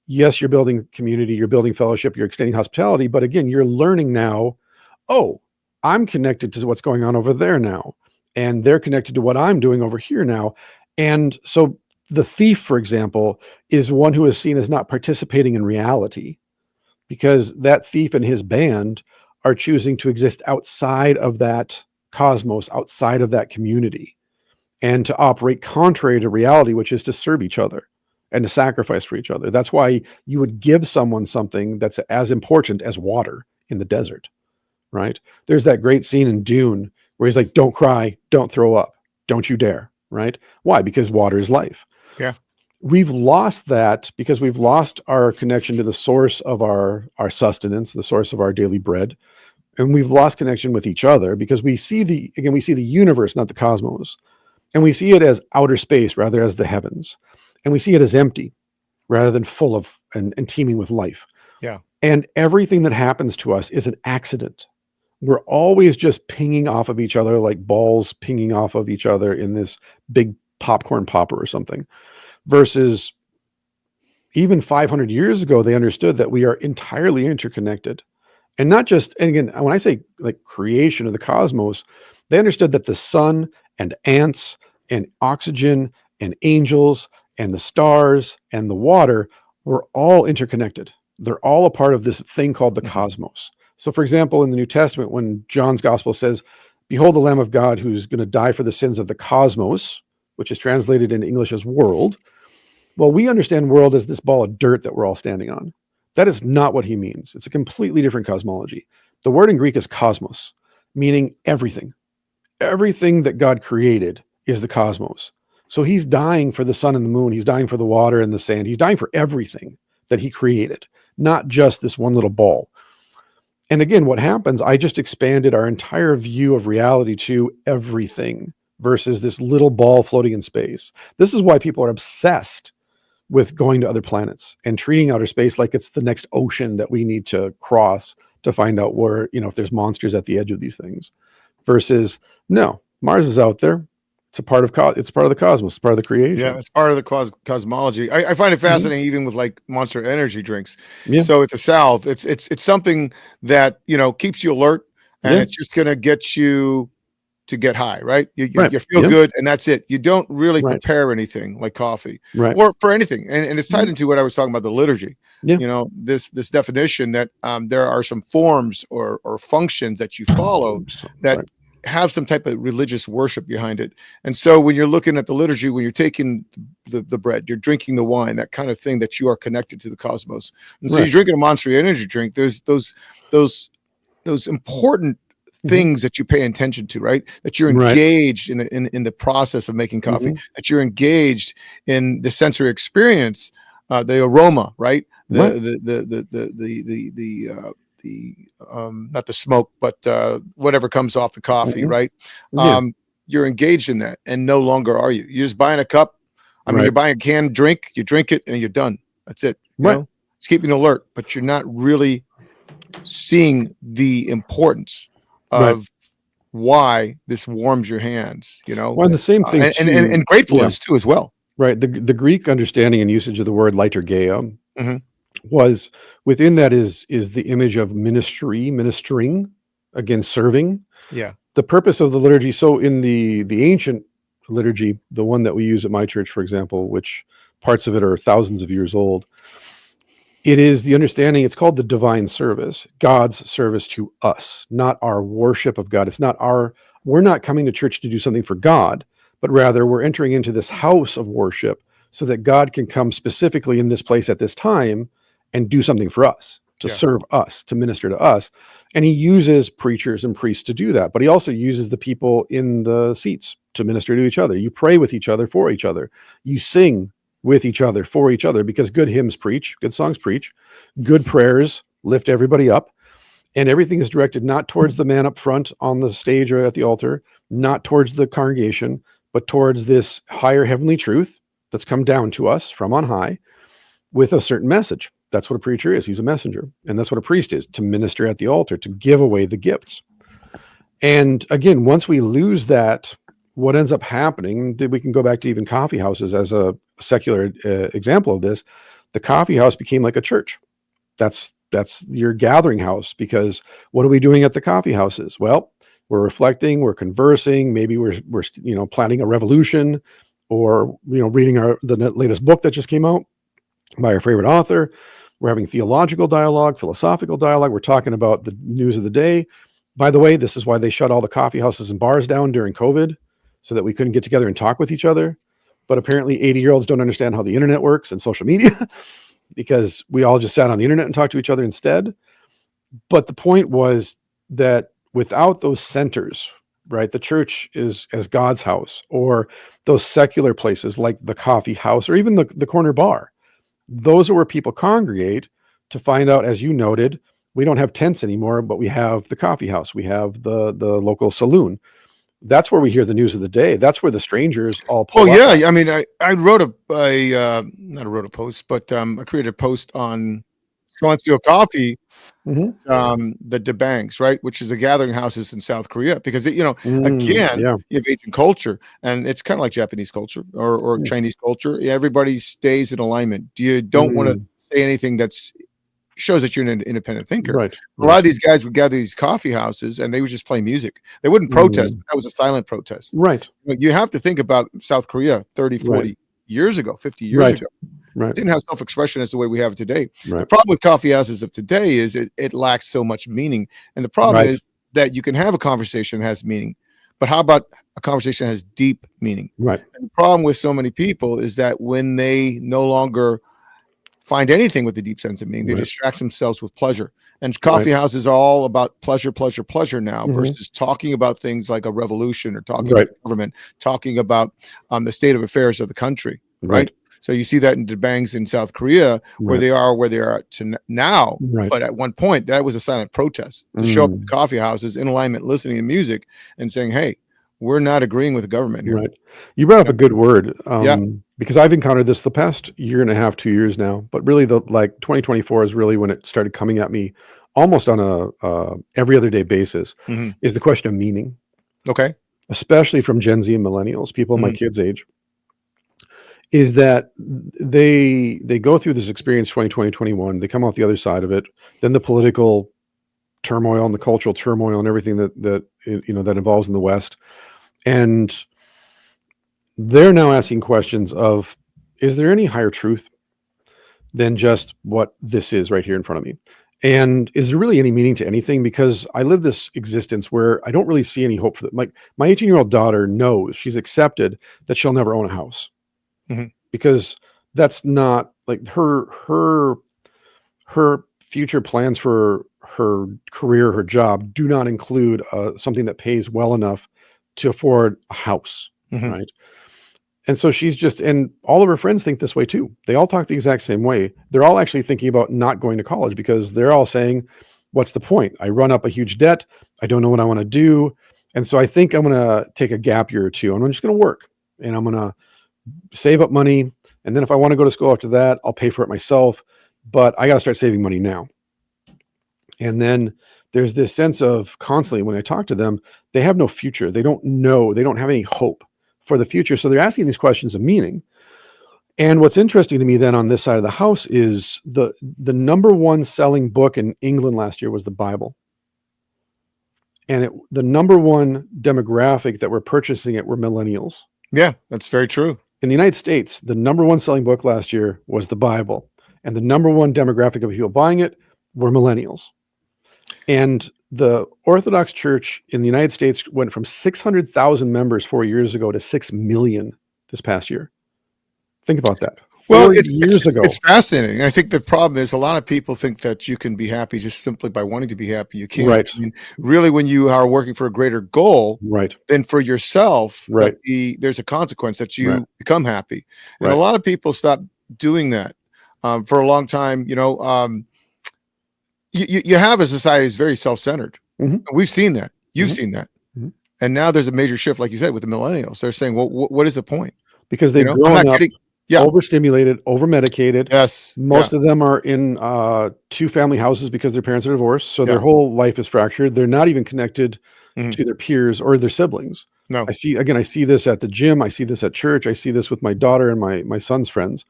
yes, you're building community, you're building fellowship, you're extending hospitality. But again, you're learning now, oh, I'm connected to what's going on over there now. And they're connected to what I'm doing over here now. And so The thief, for example, is one who is seen as not participating in reality, because that thief and his band are choosing to exist outside of that cosmos, outside of that community, and to operate contrary to reality, which is to serve each other and to sacrifice for each other. That's why you would give someone something that's as important as water in the desert, right? There's that great scene in Dune where he's like, don't cry, don't throw up, don't you dare, right? Why? Because water is life. Yeah. We've lost that because we've lost our connection to the source of our sustenance, the source of our daily bread. And we've lost connection with each other because we see the universe, not the cosmos. And we see it as outer space rather as the heavens. And we see it as empty rather than full of and teeming with life. Yeah. And everything that happens to us is an accident. We're always just pinging off of each other like balls pinging off of each other in this big popcorn popper or something. Versus even 500 years ago, they understood that we are entirely interconnected. And not just, and again, when I say like creation of the cosmos, they understood that the sun and ants and oxygen and angels and the stars and the water were all interconnected. They're all a part of this thing called the cosmos. So, for example, in the New Testament, when John's gospel says, behold the Lamb of God who's going to die for the sins of the cosmos, which is translated in English as world. Well, we understand world as this ball of dirt that we're all standing on. That is not what he means. It's a completely different cosmology. The word in Greek is cosmos, meaning everything. Everything that God created is the cosmos. So he's dying for the sun and the moon. He's dying for the water and the sand. He's dying for everything that he created, not just this one little ball. And again, what happens, I just expanded our entire view of reality to everything versus this little ball floating in space. This is why people are obsessed with going to other planets and treating outer space like it's the next ocean that we need to cross to find out where, if there's monsters at the edge of these things. Versus, no, Mars is out there. It's a part of it's part of the cosmos. It's part of the creation. Yeah, it's part of the cosmology. I find it fascinating, even with like Monster Energy drinks. Yeah. So it's a salve. It's something that keeps you alert, and it's just gonna get you to get high, right? You feel good, and that's it. You don't really prepare anything like coffee, or for anything. And it's tied into what I was talking about, the liturgy. Yeah. This definition that there are some forms or functions that you follow that have some type of religious worship behind it. And so when you're looking at the liturgy, when you're taking the bread, you're drinking the wine, that kind of thing, that you are connected to the cosmos. And so you're drinking a Monster Energy drink. There's those important things that you pay attention to, right? That you're engaged in the process of making coffee, that you're engaged in the sensory experience, the aroma, right? Not the smoke, but whatever comes off the coffee, right? You're engaged in that, and no longer are you. You're just buying a cup. I mean, you're buying a canned drink, you drink it, and you're done. That's it. You know? It's keeping you alert, but you're not really seeing the importance of why this warms your hands, Well, and the same thing and gratefulness too as well. Right. The Greek understanding and usage of the word liturgeia was within that is the image of ministering, again, serving. Yeah. The purpose of the liturgy. So in the ancient liturgy, the one that we use at my church, for example, which parts of it are thousands of years old, it is the understanding, it's called the divine service, God's service to us, not our worship of God. It's not we're not coming to church to do something for God, but rather we're entering into this house of worship so that God can come specifically in this place at this time and do something for us, to serve us, to minister to us. And he uses preachers and priests to do that, but he also uses the people in the seats to minister to each other. You pray with each other, for each other. You sing with each other, for each other, because good hymns preach, good songs preach, good prayers lift everybody up, and everything is directed not towards the man up front on the stage or at the altar, not towards the congregation, but towards this higher heavenly truth that's come down to us from on high with a certain message. That's what a preacher is. He's a messenger. And that's what a priest is, to minister at the altar, to give away the gifts. And again, once we lose that, what ends up happening, we can go back to even coffee houses as a secular example of this. The coffee house became like a church. That's your gathering house, because what are we doing at the coffee houses? Well, we're reflecting, we're conversing, maybe we're planning a revolution, or reading the latest book that just came out by our favorite author. We're having theological dialogue, philosophical dialogue. We're talking about the news of the day. By the way, this is why they shut all the coffee houses and bars down during COVID, so that we couldn't get together and talk with each other. But apparently 80-year-olds don't understand how the internet works and social media because we all just sat on the internet and talked to each other instead. But the point was that without those centers, right, the church is as God's house, or those secular places like the coffee house or even the corner bar. Those are where people congregate to find out, as you noted, we don't have tents anymore, but we have the coffee house. We have the local saloon. That's where we hear the news of the day. That's where the strangers all pull up. Yeah. I mean, I wrote not wrote a post, but I created a post on Steel Coffee, the Debangs, right, which is a gathering houses in South Korea, because again, you have Asian culture, and it's kind of like Japanese culture or Chinese culture. Everybody stays in alignment. You don't want to say anything that's shows that you're an independent thinker. Right. A lot of these guys would gather these coffee houses and they would just play music. They wouldn't protest. That was a silent protest. Right. You have to think about South Korea 30, 40 years ago, 50 years ago. Right. It didn't have self-expression as the way we have it today. Right. The problem with coffee houses of today is it lacks so much meaning. And the problem is that you can have a conversation that has meaning, but how about a conversation that has deep meaning? Right. And the problem with so many people is that when they no longer find anything with a deep sense of meaning, they distract themselves with pleasure. And coffee houses are all about pleasure now, versus talking about things like a revolution or talking about the government, talking about the state of affairs of the country. Right. So you see that in the Debangs in South Korea, where they are to now. But at one point, that was a silent protest to show up at the coffee houses in alignment, listening to music and saying, hey, we're not agreeing with the government here. Right. You brought up a good word. Because I've encountered this the past year and a half, 2 years now, but really 2024 is really when it started coming at me almost on a every other day basis, is the question of meaning. Okay. Especially from Gen Z and millennials, people my kids' age, is that they go through this experience 2020, 21, they come out the other side of it, then the political turmoil and the cultural turmoil and everything that involves in the West. And they're now asking questions of, is there any higher truth than just what this is right here in front of me? And is there really any meaning to anything? Because I live this existence where I don't really see any hope for that. Like my 18-year-old daughter knows, she's accepted that she'll never own a house, because that's not like her future plans for her career, her job do not include something that pays well enough to afford a house. Right. And so she's and all of her friends think this way too. They all talk the exact same way. They're all actually thinking about not going to college, because they're all saying, what's the point? I run up a huge debt. I don't know what I want to do. And so I think I'm going to take a gap year or two, and I'm just going to work, and I'm going to save up money. And then if I want to go to school after that, I'll pay for it myself, but I got to start saving money now. And then there's this sense of constantly, when I talk to them, they have no future. They don't know. They don't have any hope for the future. So they're asking these questions of meaning. And what's interesting to me then on this side of the house is the number one selling book in England last year was the Bible. And the number one demographic that were purchasing it were millennials. Yeah, that's very true. In the United States, the number one selling book last year was the Bible. And the number one demographic of people buying it were millennials. And the Orthodox Church in the United States went from 600,000 members 4 years ago to 6 million this past year. Think about that. Well, 4 years ago. It's fascinating. I think the problem is a lot of people think that you can be happy just simply by wanting to be happy. You can't. Right. I mean, really, when you are working for a greater goal, then for yourself, there's a consequence that you become happy. And a lot of people stop doing that for a long time. You have a society that's very self-centered. We've seen that. You've seen that. And now there's a major shift, like you said, with the millennials. They're saying, well, what is the point? Because they've grown up overstimulated, overmedicated. Yes. Most of them are in two-family houses because their parents are divorced. So their whole life is fractured. They're not even connected to their peers or their siblings. No. I see this at the gym. I see this at church. I see this with my daughter and my son's friends.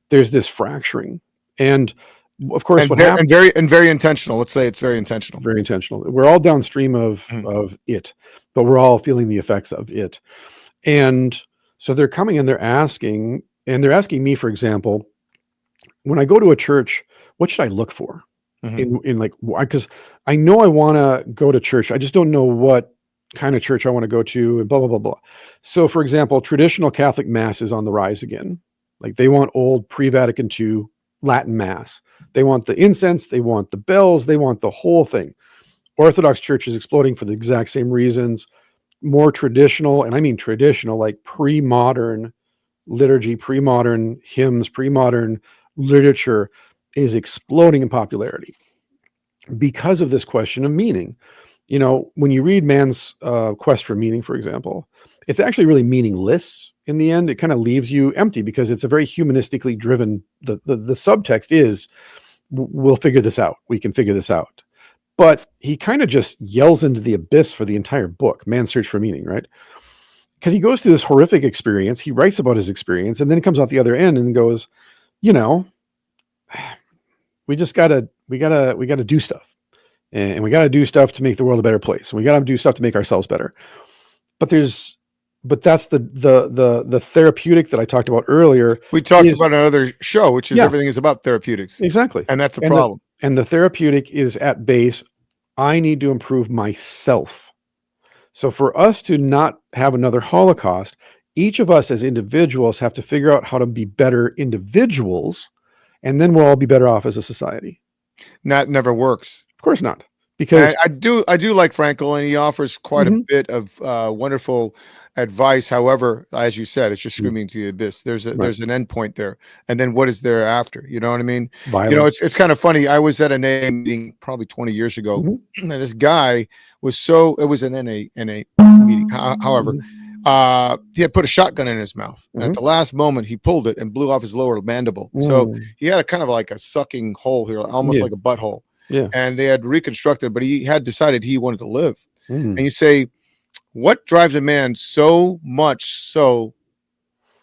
There's this fracturing. And of course, what happens, and very intentional. Let's say it's very intentional. Very intentional. We're all downstream of it, but we're all feeling the effects of it. And So they're coming and they're asking me, for example, when I go to a church, what should I look for? Mhm. In like, because I know I want to go to church. I just don't know what kind of church I want to go to, and blah, blah, blah, blah. So, for example, traditional Catholic Mass is on the rise again. Like, they want old pre-Vatican II Latin Mass. They want the incense, they want the bells, they want the whole thing. Orthodox Church is exploding for the exact same reasons. More traditional, and I mean traditional, like pre-modern liturgy, pre-modern hymns, pre-modern literature is exploding in popularity because of this question of meaning. When you read man's quest for meaning, for example, it's actually really meaningless in the end. It kind of leaves you empty because it's a very humanistically driven. The subtext is, we'll figure this out. We can figure this out. But he kind of just yells into the abyss for the entire book, Man's Search for Meaning, right? Because he goes through this horrific experience. He writes about his experience, and then he comes out the other end and goes, you know, we gotta do stuff. And we got to do stuff to make the world a better place. And we got to do stuff to make ourselves better. But that's the therapeutic that I talked about earlier. We talked about another show, which is everything is about therapeutics. Exactly. And that's the problem. And the therapeutic is at base, I need to improve myself. So for us to not have another Holocaust, each of us as individuals have to figure out how to be better individuals, and then we'll all be better off as a society. That never works. Of course not. Because I do like Frankel, and he offers quite a bit of wonderful advice. However, as you said, it's just screaming to the abyss. There's an end point there, and then what is there after? You know what I mean? Violence. It's kind of funny. I was at an AA meeting probably 20 years ago, and this guy was it was an NA meeting. However, he had put a shotgun in his mouth, and at the last moment, he pulled it and blew off his lower mandible. So he had a kind of like a sucking hole here, almost like a butthole. Yeah. And they had reconstructed, but he had decided he wanted to live. And you say, what drives a man so much so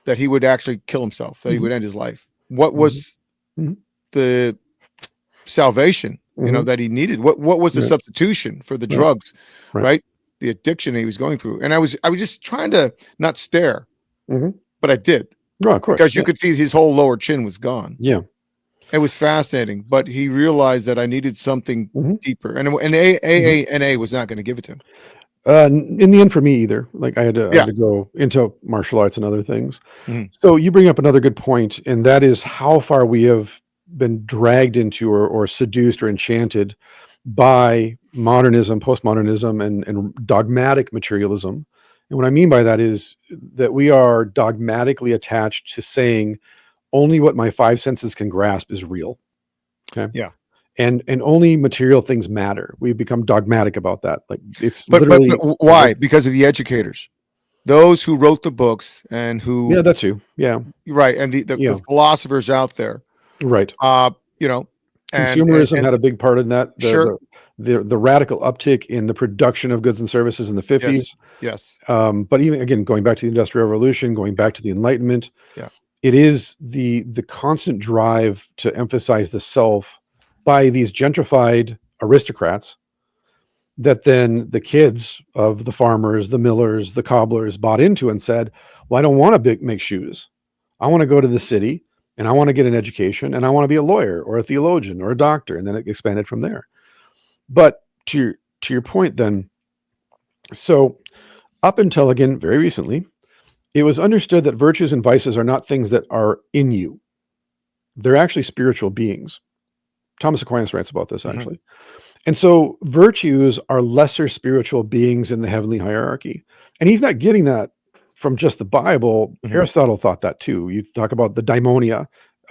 that he would actually kill himself, that he would end his life? What was the salvation, that he needed? What was the substitution for the drugs, right? The addiction he was going through. And I was just trying to not stare, but I did. Oh, of course. Because you could see his whole lower chin was gone. Yeah. It was fascinating, but he realized that I needed something deeper, and AA was not going to give it to him. In the end, for me either. Like I had to go into martial arts and other things. So you bring up another good point, and that is how far we have been dragged into or seduced or enchanted by modernism, postmodernism, and dogmatic materialism. And what I mean by that is that we are dogmatically attached to saying, only what my five senses can grasp is real. Okay. Yeah. And only material things matter. We've become dogmatic about that. Like it's but why? Like, because of the educators, those who wrote the books and who. Yeah, that's you. Yeah. Right. And the philosophers out there. Right. Consumerism had a big part in that. The radical uptick in the production of goods and services in the 50s. Yes. But even again, going back to the Industrial Revolution, going back to the Enlightenment. Yeah. It is the constant drive to emphasize the self by these gentrified aristocrats that then the kids of the farmers, the millers, the cobblers bought into and said, well, I don't want to make shoes. I want to go to the city and I want to get an education and I want to be a lawyer or a theologian or a doctor. And then it expanded from there. But to your point then, so up until, again, very recently, it was understood that virtues and vices are not things that are in you. They're actually spiritual beings. Thomas Aquinas writes about this, actually. And so virtues are lesser spiritual beings in the heavenly hierarchy. And he's not getting that from just the Bible. Aristotle thought that too. You talk about the daimonia.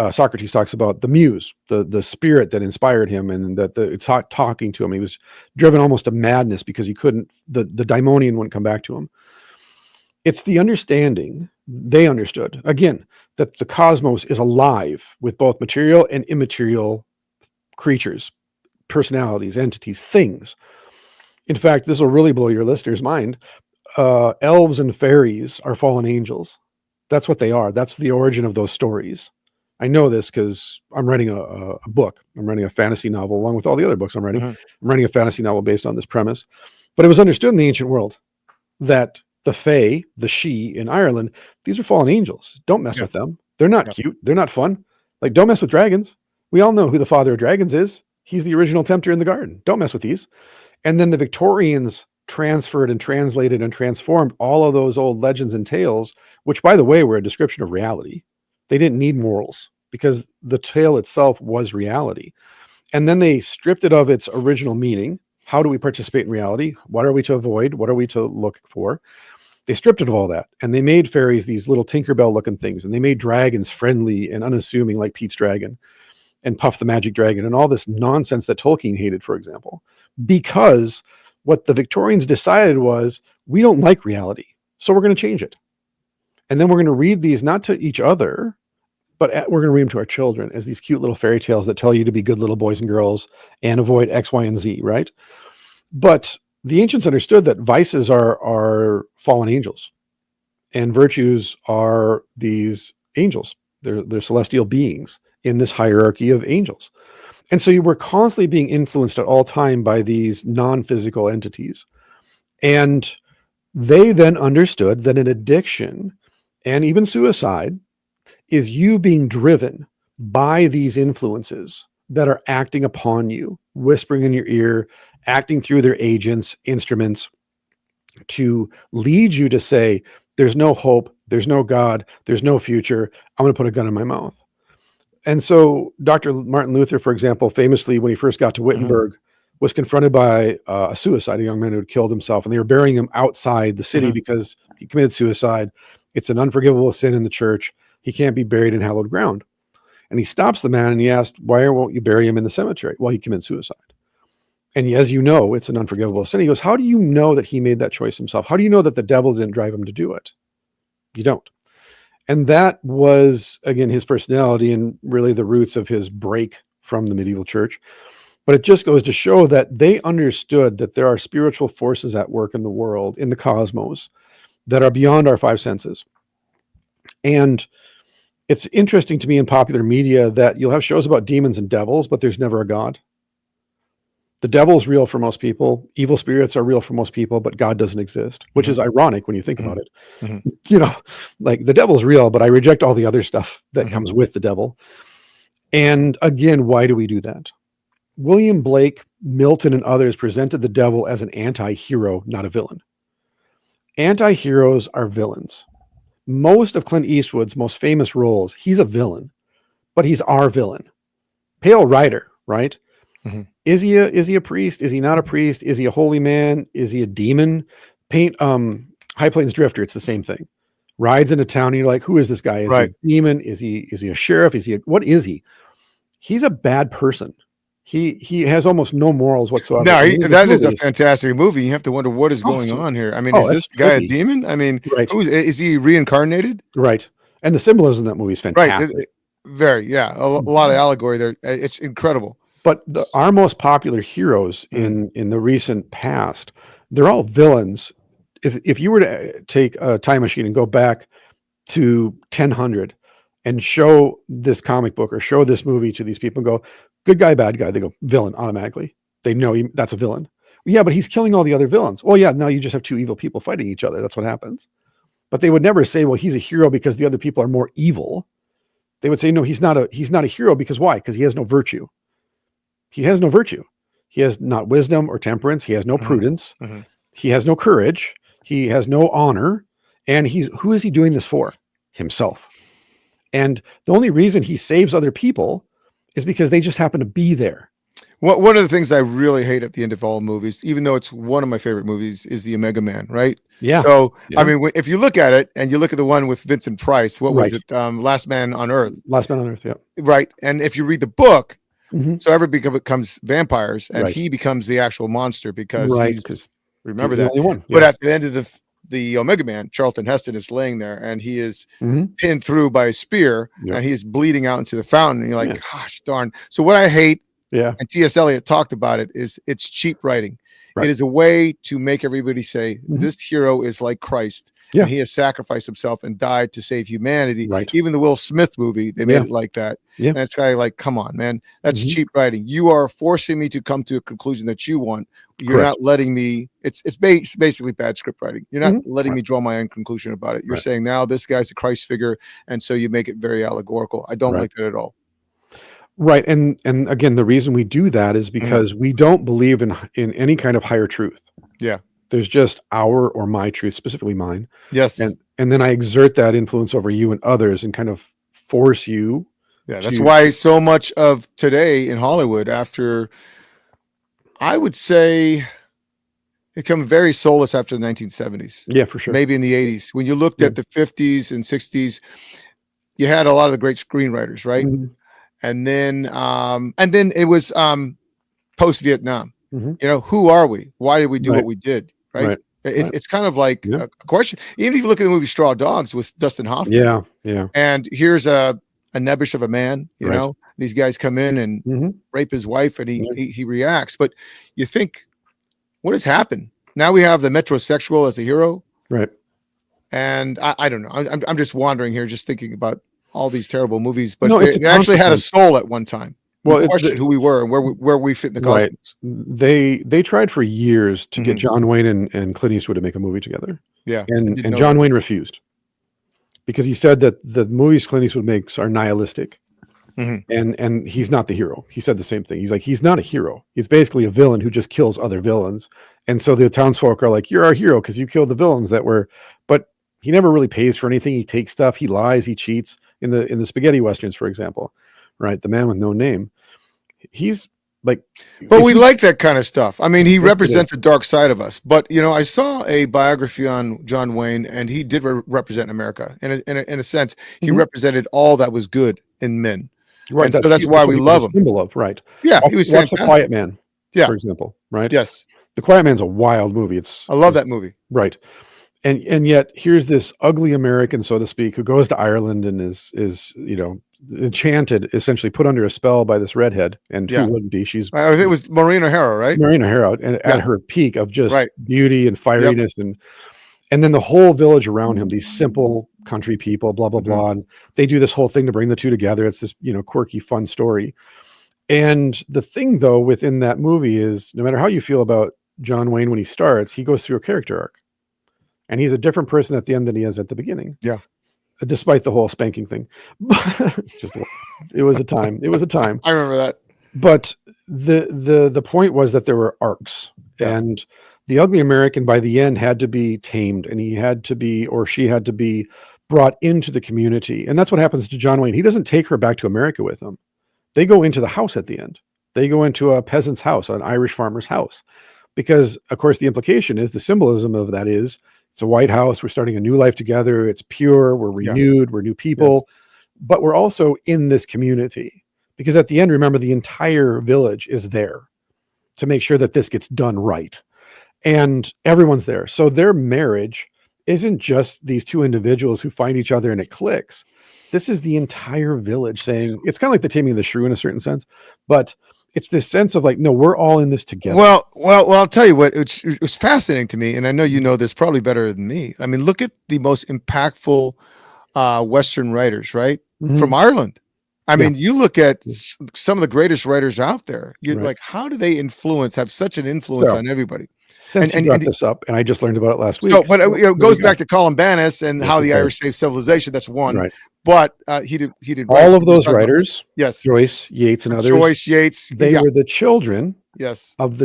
Socrates talks about the muse, the spirit that inspired him and that it's talking to him. He was driven almost to madness because he couldn't, the daimonian wouldn't come back to him. It's the understanding, they understood, again, that the cosmos is alive with both material and immaterial creatures, personalities, entities, things. In fact, this will really blow your listeners' mind. Elves and fairies are fallen angels. That's what they are. That's the origin of those stories. I know this because I'm writing a book. I'm writing a fantasy novel along with all the other books I'm writing. I'm writing a fantasy novel based on this premise. But it was understood in the ancient world that The Fae, the She in Ireland, these are fallen angels. Don't mess Yeah. with them. They're not Yeah. cute. They're not fun. Like, don't mess with dragons. We all know who the father of dragons is. He's the original tempter in the garden. Don't mess with these. And then the Victorians transferred and translated and transformed all of those old legends and tales, which, by the way, were a description of reality. They didn't need morals because the tale itself was reality. And then they stripped it of its original meaning. How do we participate in reality? What are we to avoid? What are we to look for? They stripped it of all that, and they made fairies these little Tinkerbell looking things, and they made dragons friendly and unassuming like Pete's dragon and Puff the Magic Dragon and all this nonsense that Tolkien hated, for example, because what the Victorians decided was, we don't like reality, so we're going to change it. And then we're going to read these not to each other, but we're going to read them to our children as these cute little fairy tales that tell you to be good little boys and girls and avoid X, Y, and Z, right? But the ancients understood that vices are fallen angels and virtues are these angels. They're celestial beings in this hierarchy of angels. And so you were constantly being influenced at all time by these non-physical entities. And they then understood that an addiction and even suicide is you being driven by these influences that are acting upon you, whispering in your ear, acting through their agents, instruments, to lead you to say, there's no hope, there's no God, there's no future. I'm going to put a gun in my mouth. And so Dr. Martin Luther, for example, famously, when he first got to Wittenberg, was confronted by a suicide, a young man who had killed himself, and they were burying him outside the city because he committed suicide. It's an unforgivable sin in the church. He can't be buried in hallowed ground. And he stops the man and he asked, why won't you bury him in the cemetery? Well, he committed suicide. And as you know, it's an unforgivable sin. He goes, how do you know that he made that choice himself? How do you know that the devil didn't drive him to do it? You don't. And that was, again, his personality and really the roots of his break from the medieval church. But it just goes to show that they understood that there are spiritual forces at work in the world, in the cosmos, that are beyond our five senses. And it's interesting to me in popular media that you'll have shows about demons and devils, but there's never a God. The devil's real for most people. Evil spirits are real for most people, but God doesn't exist, which is ironic when you think about it. You know, like the devil's real, but I reject all the other stuff that comes with the devil. And again, why do we do that? William Blake, Milton, and others presented the devil as an anti-hero, not a villain. Anti-heroes are villains. Most of Clint Eastwood's most famous roles, he's a villain, but he's our villain. Pale Rider, right? Is he a priest? Is he not a priest? Is he a holy man? Is he a demon? High Plains Drifter, it's the same thing. Rides into town and you're like, who is this guy? Is he a demon? Is he a sheriff? What is he? He's a bad person. He has almost no morals whatsoever. No, that is a fantastic movie. You have to wonder what is going on here. I mean, is this guy a demon? I mean, is he reincarnated? Right. And the symbolism in that movie is fantastic. Right. Very, a lot of allegory there. It's incredible. But our most popular heroes in the recent past, they're all villains. If you were to take a time machine and go back to 1000 and show this comic book or show this movie to these people and go, good guy, bad guy, they go, villain automatically. They know that's a villain. Yeah, but he's killing all the other villains. Well, yeah, now you just have two evil people fighting each other. That's what happens. But they would never say, well, he's a hero because the other people are more evil. They would say, no, he's not a hero because why? Because he has no virtue. He has no virtue. He has not wisdom or temperance. He has no prudence. He has no courage. He has no honor. And who is he doing this for? Himself. And the only reason he saves other people is because they just happen to be there. One of the things I really hate at the end of all movies, even though it's one of my favorite movies, is the Omega Man, right? Yeah. So, I mean, if you look at it and you look at the one with Vincent Price, what was it? Last Man on Earth. Last Man on Earth, yeah. Right. And if you read the book, so everybody becomes vampires and he becomes the actual monster because remember that. One. But at the end of the Omega Man, Charlton Heston is laying there and he is pinned through by a spear and he is bleeding out into the fountain. And you're like, gosh darn. So what I hate, and T.S. Eliot talked about it, is it's cheap writing. It is a way to make everybody say this hero is like Christ. Yeah. and he has sacrificed himself and died to save humanity. Right. Even the Will Smith movie, they made Yeah. it like that. Yeah. And it's kind of like, come on, man, that's Mhm. cheap writing. You are forcing me to come to a conclusion that you want. You're Correct. not letting me. It's basically bad script writing. You're not Mhm. letting Right. me draw my own conclusion about it. You're Right. saying now this guy's a Christ figure, and so you make it very allegorical. I don't Right. like that at all. Right. And again, the reason we do that is Mhm. because we don't believe in any kind of higher truth. Yeah. There's just our or my truth, specifically mine. Yes. And then I exert that influence over you and others and kind of force you Yeah. That's to why so much of today in Hollywood, after I would say, become very soulless after the 1970s, yeah, for sure. maybe in the 80s. When you looked Yeah. at the 50s and 60s, you had a lot of the great screenwriters, right? Mhm. And then it was post Vietnam. Mhm. You know, who are we? Why did we do what Right. we did? Right? Right. It's Right. it's kind of like Yeah. a question. Even if you look at the movie Straw Dogs with Dustin Hoffman, Yeah. Yeah. and here's a nebbish of a man, you Right. know, these guys come in and Mhm. rape his wife, and Yeah. he reacts. But you think, what has happened? Now we have the metrosexual as a hero, Right. and I don't know. I'm just wandering here, just thinking about all these terrible movies, but No, it's a they actually had a consequence. soul at one time. We Well, questioned who we were and where we fit in the right. cosmos. They tried for years to get Mhm. John Wayne and Clint Eastwood to make a movie together. Yeah, I didn't And know John that. Wayne refused because he said that the movies Clint Eastwood makes are nihilistic. Mhm. And he's not the hero. He said the same thing. He's like, he's not a hero. He's basically a villain who just kills other villains. And so the townsfolk are like, you're our hero because you killed the villains that were. But he never really pays for anything. He takes stuff. He lies. He cheats. In the spaghetti westerns, for example, right? The man with no name. He's like, But is we he? like that kind of stuff. I mean, he Yes, we do. represents a dark side of us. But you know, I saw a biography on John Wayne, and he did represent America in a sense. He Mhm. represented all that was good in men, Right. and so that's why That's what we he was a love him. symbol of. Right. Yeah, he was Watch The fantastic. Quiet Man, Yeah. for example. Right. Yes, The Quiet Man's a wild movie. I love that movie. Right. And yet here's this ugly American, so to speak, who goes to Ireland and is enchanted, essentially put under a spell by this redhead. And who Yeah, wouldn't be? She's I think it was Maureen O'Hara, right? Marina Harrow, and at Yeah, her peak of just right. beauty and Yep. fieriness, and then the whole village around him, these simple country people, blah blah Mhm. blah, and they do this whole thing to bring the two together. It's this quirky, fun story. And the thing though within that movie is, no matter how you feel about John Wayne when he starts, he goes through a character arc. And he's a different person at the end than he is at the beginning, Yeah, despite the whole spanking thing. Just it was a time. It was a time. I remember that. But the point was that there were arcs, Yeah, and the ugly American by the end had to be tamed, and he had to be, or she had to be, brought into the community. And that's what happens to John Wayne. He doesn't take her back to America with him. They go into the house at the end. They go into a peasant's house, an Irish farmer's house, because of course the implication is, the symbolism of that is, it's a white house. We're starting a new life together. It's pure. We're yeah, renewed. We're new yes, people, but we're also in this community, because at the end, remember, the entire village is there to make sure that this gets done right. And everyone's there. So their marriage isn't just these two individuals who find each other and it clicks. This is the entire village saying, it's kind of like the taming of the shrew in a certain sense, but it's this sense of like, no, we're all in this together. Well. I'll tell you what. It was fascinating to me, and I know you know this probably better than me. I mean, look at the most impactful Western writers, right, Mhm. from Ireland. I Yeah. mean, you look at some of the greatest writers out there. You Right. like, how do they have such an influence So on everybody? since you brought this up, and I just learned about it last So, week. but So it there we goes go. back to Colin Bannis and Yes, how it the does. Irish saved civilization. That's one. Right. But he did write. All of We just those talked about, writers, yes, Joyce, Yeats, and others, Joyce, Yates. they Yeah, were the children yes, of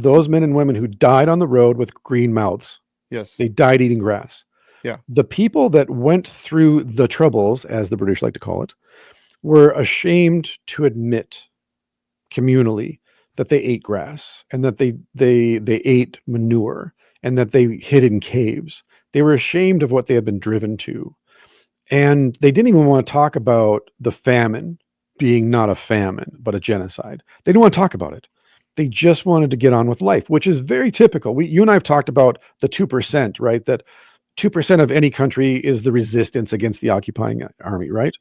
those men and women who died on the road with green mouths. yes, They died eating grass. yeah, The people that went through the troubles, as the British like to call it, were ashamed to admit communally that they ate grass, and that they ate manure, and that they hid in caves. They were ashamed of what they had been driven to. And they didn't even want to talk about the famine being not a famine, but a genocide. They didn't want to talk about it. They just wanted to get on with life, which is very typical. You and I have talked about the 2%, right? That 2% of any country is the resistance against the occupying army, right?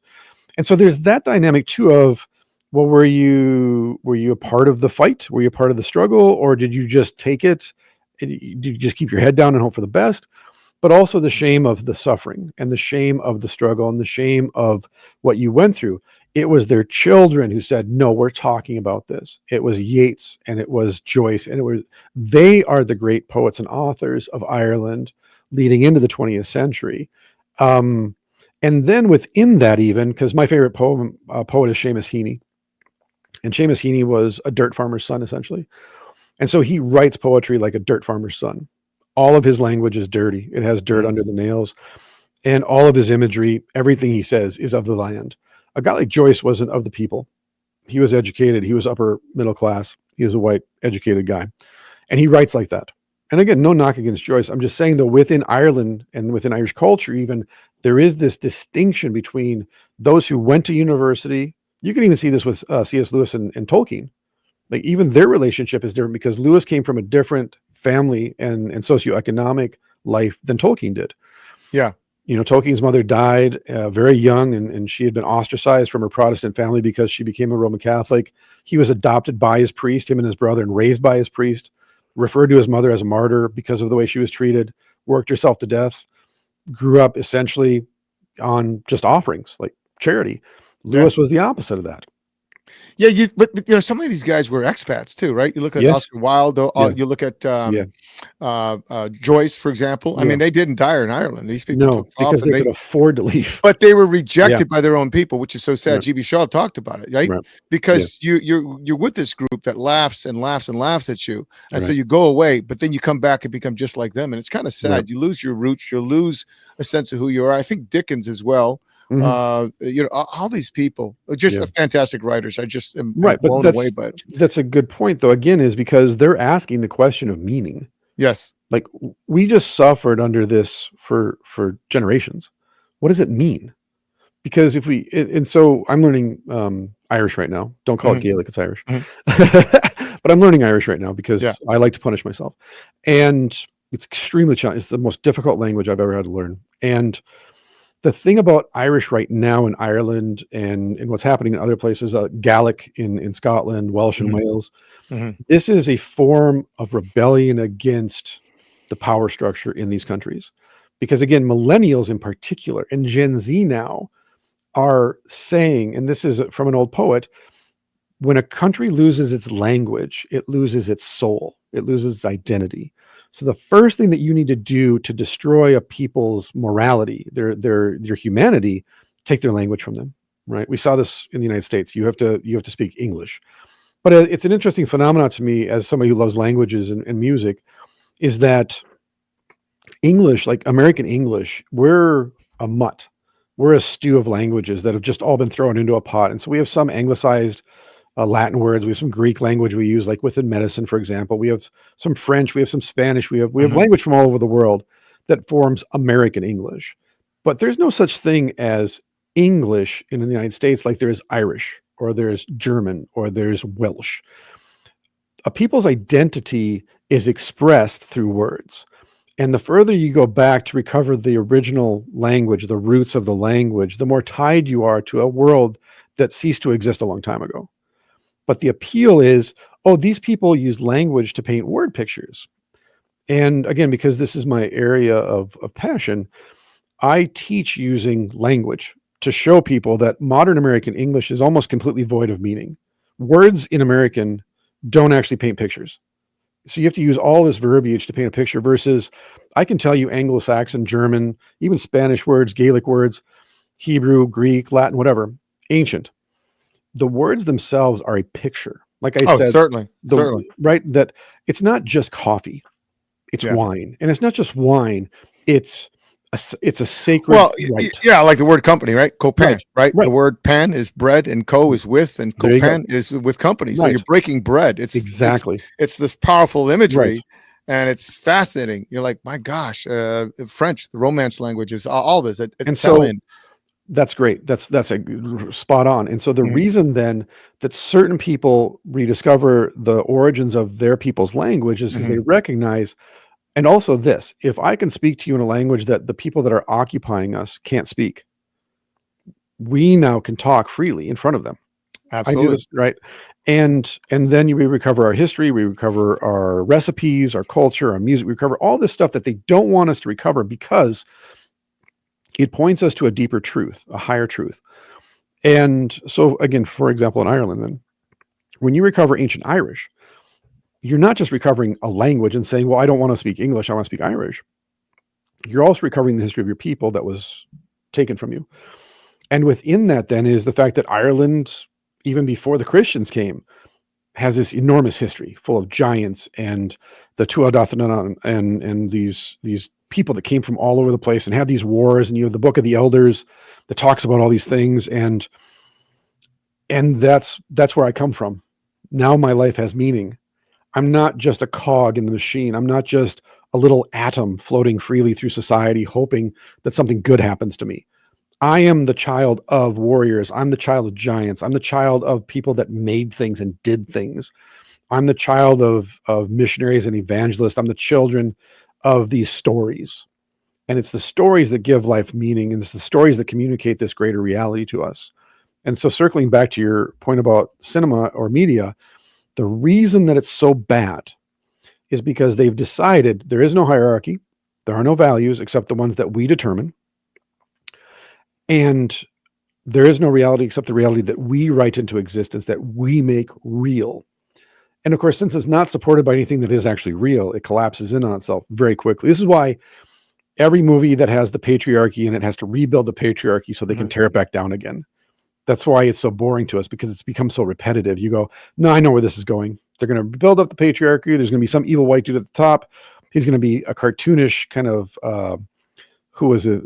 And so there's that dynamic too of, well, were you a part of the fight? Were you a part of the struggle? Or did you just take it? Did you just keep your head down and hope for the best? but also the shame of the suffering and the shame of the struggle and the shame of what you went through. It was their children who said, no, we're talking about this. It was Yeats and it was Joyce, and they are the great poets and authors of Ireland leading into the 20th century. And then within that, even, because my favorite poet is Seamus Heaney. And Seamus Heaney was a dirt farmer's son, essentially. And so he writes poetry like a dirt farmer's son. All of his language is dirty. It has dirt under the nails. And all of his imagery, everything he says is of the land. A guy like Joyce wasn't of the people. He was educated. He was upper middle class. He was a white, educated guy. And he writes like that. And again, no knock against Joyce. I'm just saying that within Ireland and within Irish culture, even, there is this distinction between those who went to university. You can even see this with C.S. Lewis and Tolkien. Like, even their relationship is different because Lewis came from a different family and socioeconomic life than Tolkien did. Yeah. You know, Tolkien's mother died very young, and she had been ostracized from her Protestant family because she became a Roman Catholic. He was adopted by his priest, him and his brother, and raised by his priest, referred to his mother as a martyr because of the way she was treated, worked herself to death, grew up essentially on just offerings, like charity. Lewis was the opposite of that. Yeah, but you know, some of these guys were expats too, right? You look at Oscar Wilde, you look at Joyce, for example. I mean, they didn't die in Ireland. These people took off because they could afford to leave. But they were rejected by their own people, which is so sad. G.B. Shaw talked about it, right? Because you're with this group that laughs and laughs and laughs at you, and so you go away, but then you come back and become just like them, and it's kind of sad. You lose your roots, you lose a sense of who you are. I think Dickens as well. You know, all these people are just fantastic writers. I just am blown away by it. That's a good point, though, again, is because they're asking the question of meaning. Yes. Like, we just suffered under this for generations. What does it mean? Because and so I'm learning Irish right now. Don't call it Gaelic, it's Irish. But I'm learning Irish right now because I like to punish myself. And it's extremely challenging. It's the most difficult language I've ever had to learn. And the thing about Irish right now in Ireland and what's happening in other places, Gaelic in Scotland, Welsh in Wales, this is a form of rebellion against the power structure in these countries. Because again, millennials in particular, and Gen Z now, are saying, and this is from an old poet, when a country loses its language, it loses its soul, it loses its identity. So the first thing that you need to do to destroy a people's morality, their humanity, take their language from them, right? We saw this in the United States. You have to speak English. But it's an interesting phenomenon to me as somebody who loves languages and music, is that English, like American English, we're a mutt. We're a stew of languages that have just all been thrown into a pot. And so we have some anglicized Latin words. We have some Greek language we use, like within medicine, for example. We have some French. We have some Spanish. We have language from all over the world that forms American English. But there's no such thing as English in the United States like there is Irish, or there's German, or there's Welsh. A people's identity is expressed through words. And the further you go back to recover the original language, the roots of the language, the more tied you are to a world that ceased to exist a long time ago. But the appeal is, these people use language to paint word pictures. And again, because this is my area of passion, I teach using language to show people that modern American English is almost completely void of meaning. Words in American don't actually paint pictures. So you have to use all this verbiage to paint a picture, versus I can tell you Anglo-Saxon, German, even Spanish words, Gaelic words, Hebrew, Greek, Latin, whatever, ancient. The words themselves are a picture. Like I said, certainly. Right? That it's not just coffee, it's wine. And it's not just wine, it's a sacred right. Like the word company, right? Copan, right? The word pan is bread, and co is with, and copan is with company. So you're breaking bread. It's exactly. It's this powerful imagery, and it's fascinating. You're like, my gosh, French, the Romance language, is all this. Italian. So that's great. That's a spot on. And so the reason then that certain people rediscover the origins of their people's language is because they recognize. And also this, if I can speak to you in a language that the people that are occupying us can't speak, we now can talk freely in front of them. I knew Absolutely. this, right? And then we recover our history, we recover our recipes, our culture, our music, we recover all this stuff that they don't want us to recover because it points us to a deeper truth, a higher truth. And so again, for example, in Ireland, then when you recover ancient Irish, you're not just recovering a language and saying, well, I don't want to speak English, I want to speak Irish. You're also recovering the history of your people that was taken from you. And within that then is the fact that Ireland, even before the Christians came, has this enormous history full of giants and the Tuatha and these people that came from all over the place and had these wars. And you have the Book of the Elders that talks about all these things. And that's where I come from. Now my life has meaning. I'm not just a cog in the machine. I'm not just a little atom floating freely through society, hoping that something good happens to me. I am the child of warriors. I'm the child of giants. I'm the child of people that made things and did things. I'm the child of missionaries and evangelists. I'm the children of these stories. And it's the stories that give life meaning. And it's the stories that communicate this greater reality to us. And so circling back to your point about cinema or media, the reason that it's so bad is because they've decided there is no hierarchy. There are no values except the ones that we determine. And there is no reality except the reality that we write into existence, that we make real. And of course, since it's not supported by anything that is actually real, it collapses in on itself very quickly. This is why every movie that has the patriarchy in it has to rebuild the patriarchy so they can tear it back down again. That's why it's so boring to us, because it's become so repetitive. You go, no, I know where this is going. They're going to build up the patriarchy. There's going to be some evil white dude at the top. He's going to be a cartoonish kind of, who was it?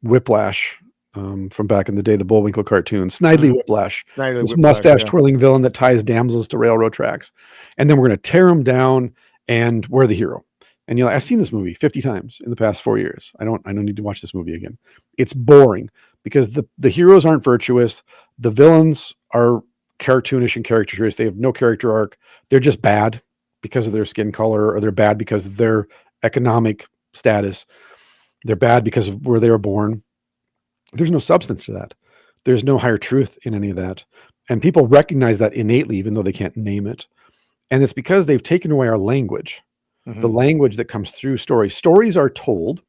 Whiplash from back in the day, the Bullwinkle cartoon, Snidely Whiplash, this mustache twirling villain that ties damsels to railroad tracks. And then we're going to tear him down and we're the hero. And you're like, I've seen this movie 50 times in the past 4 years. I don't need to watch this movie again. It's boring because the heroes aren't virtuous. The villains are cartoonish and caricaturish. They have no character arc. They're just bad because of their skin color, or they're bad because of their economic status. They're bad because of where they were born. There's no substance to that. There's no higher truth in any of that. And people recognize that innately, even though they can't name it. And it's because they've taken away our language, the language that comes through stories. Stories are told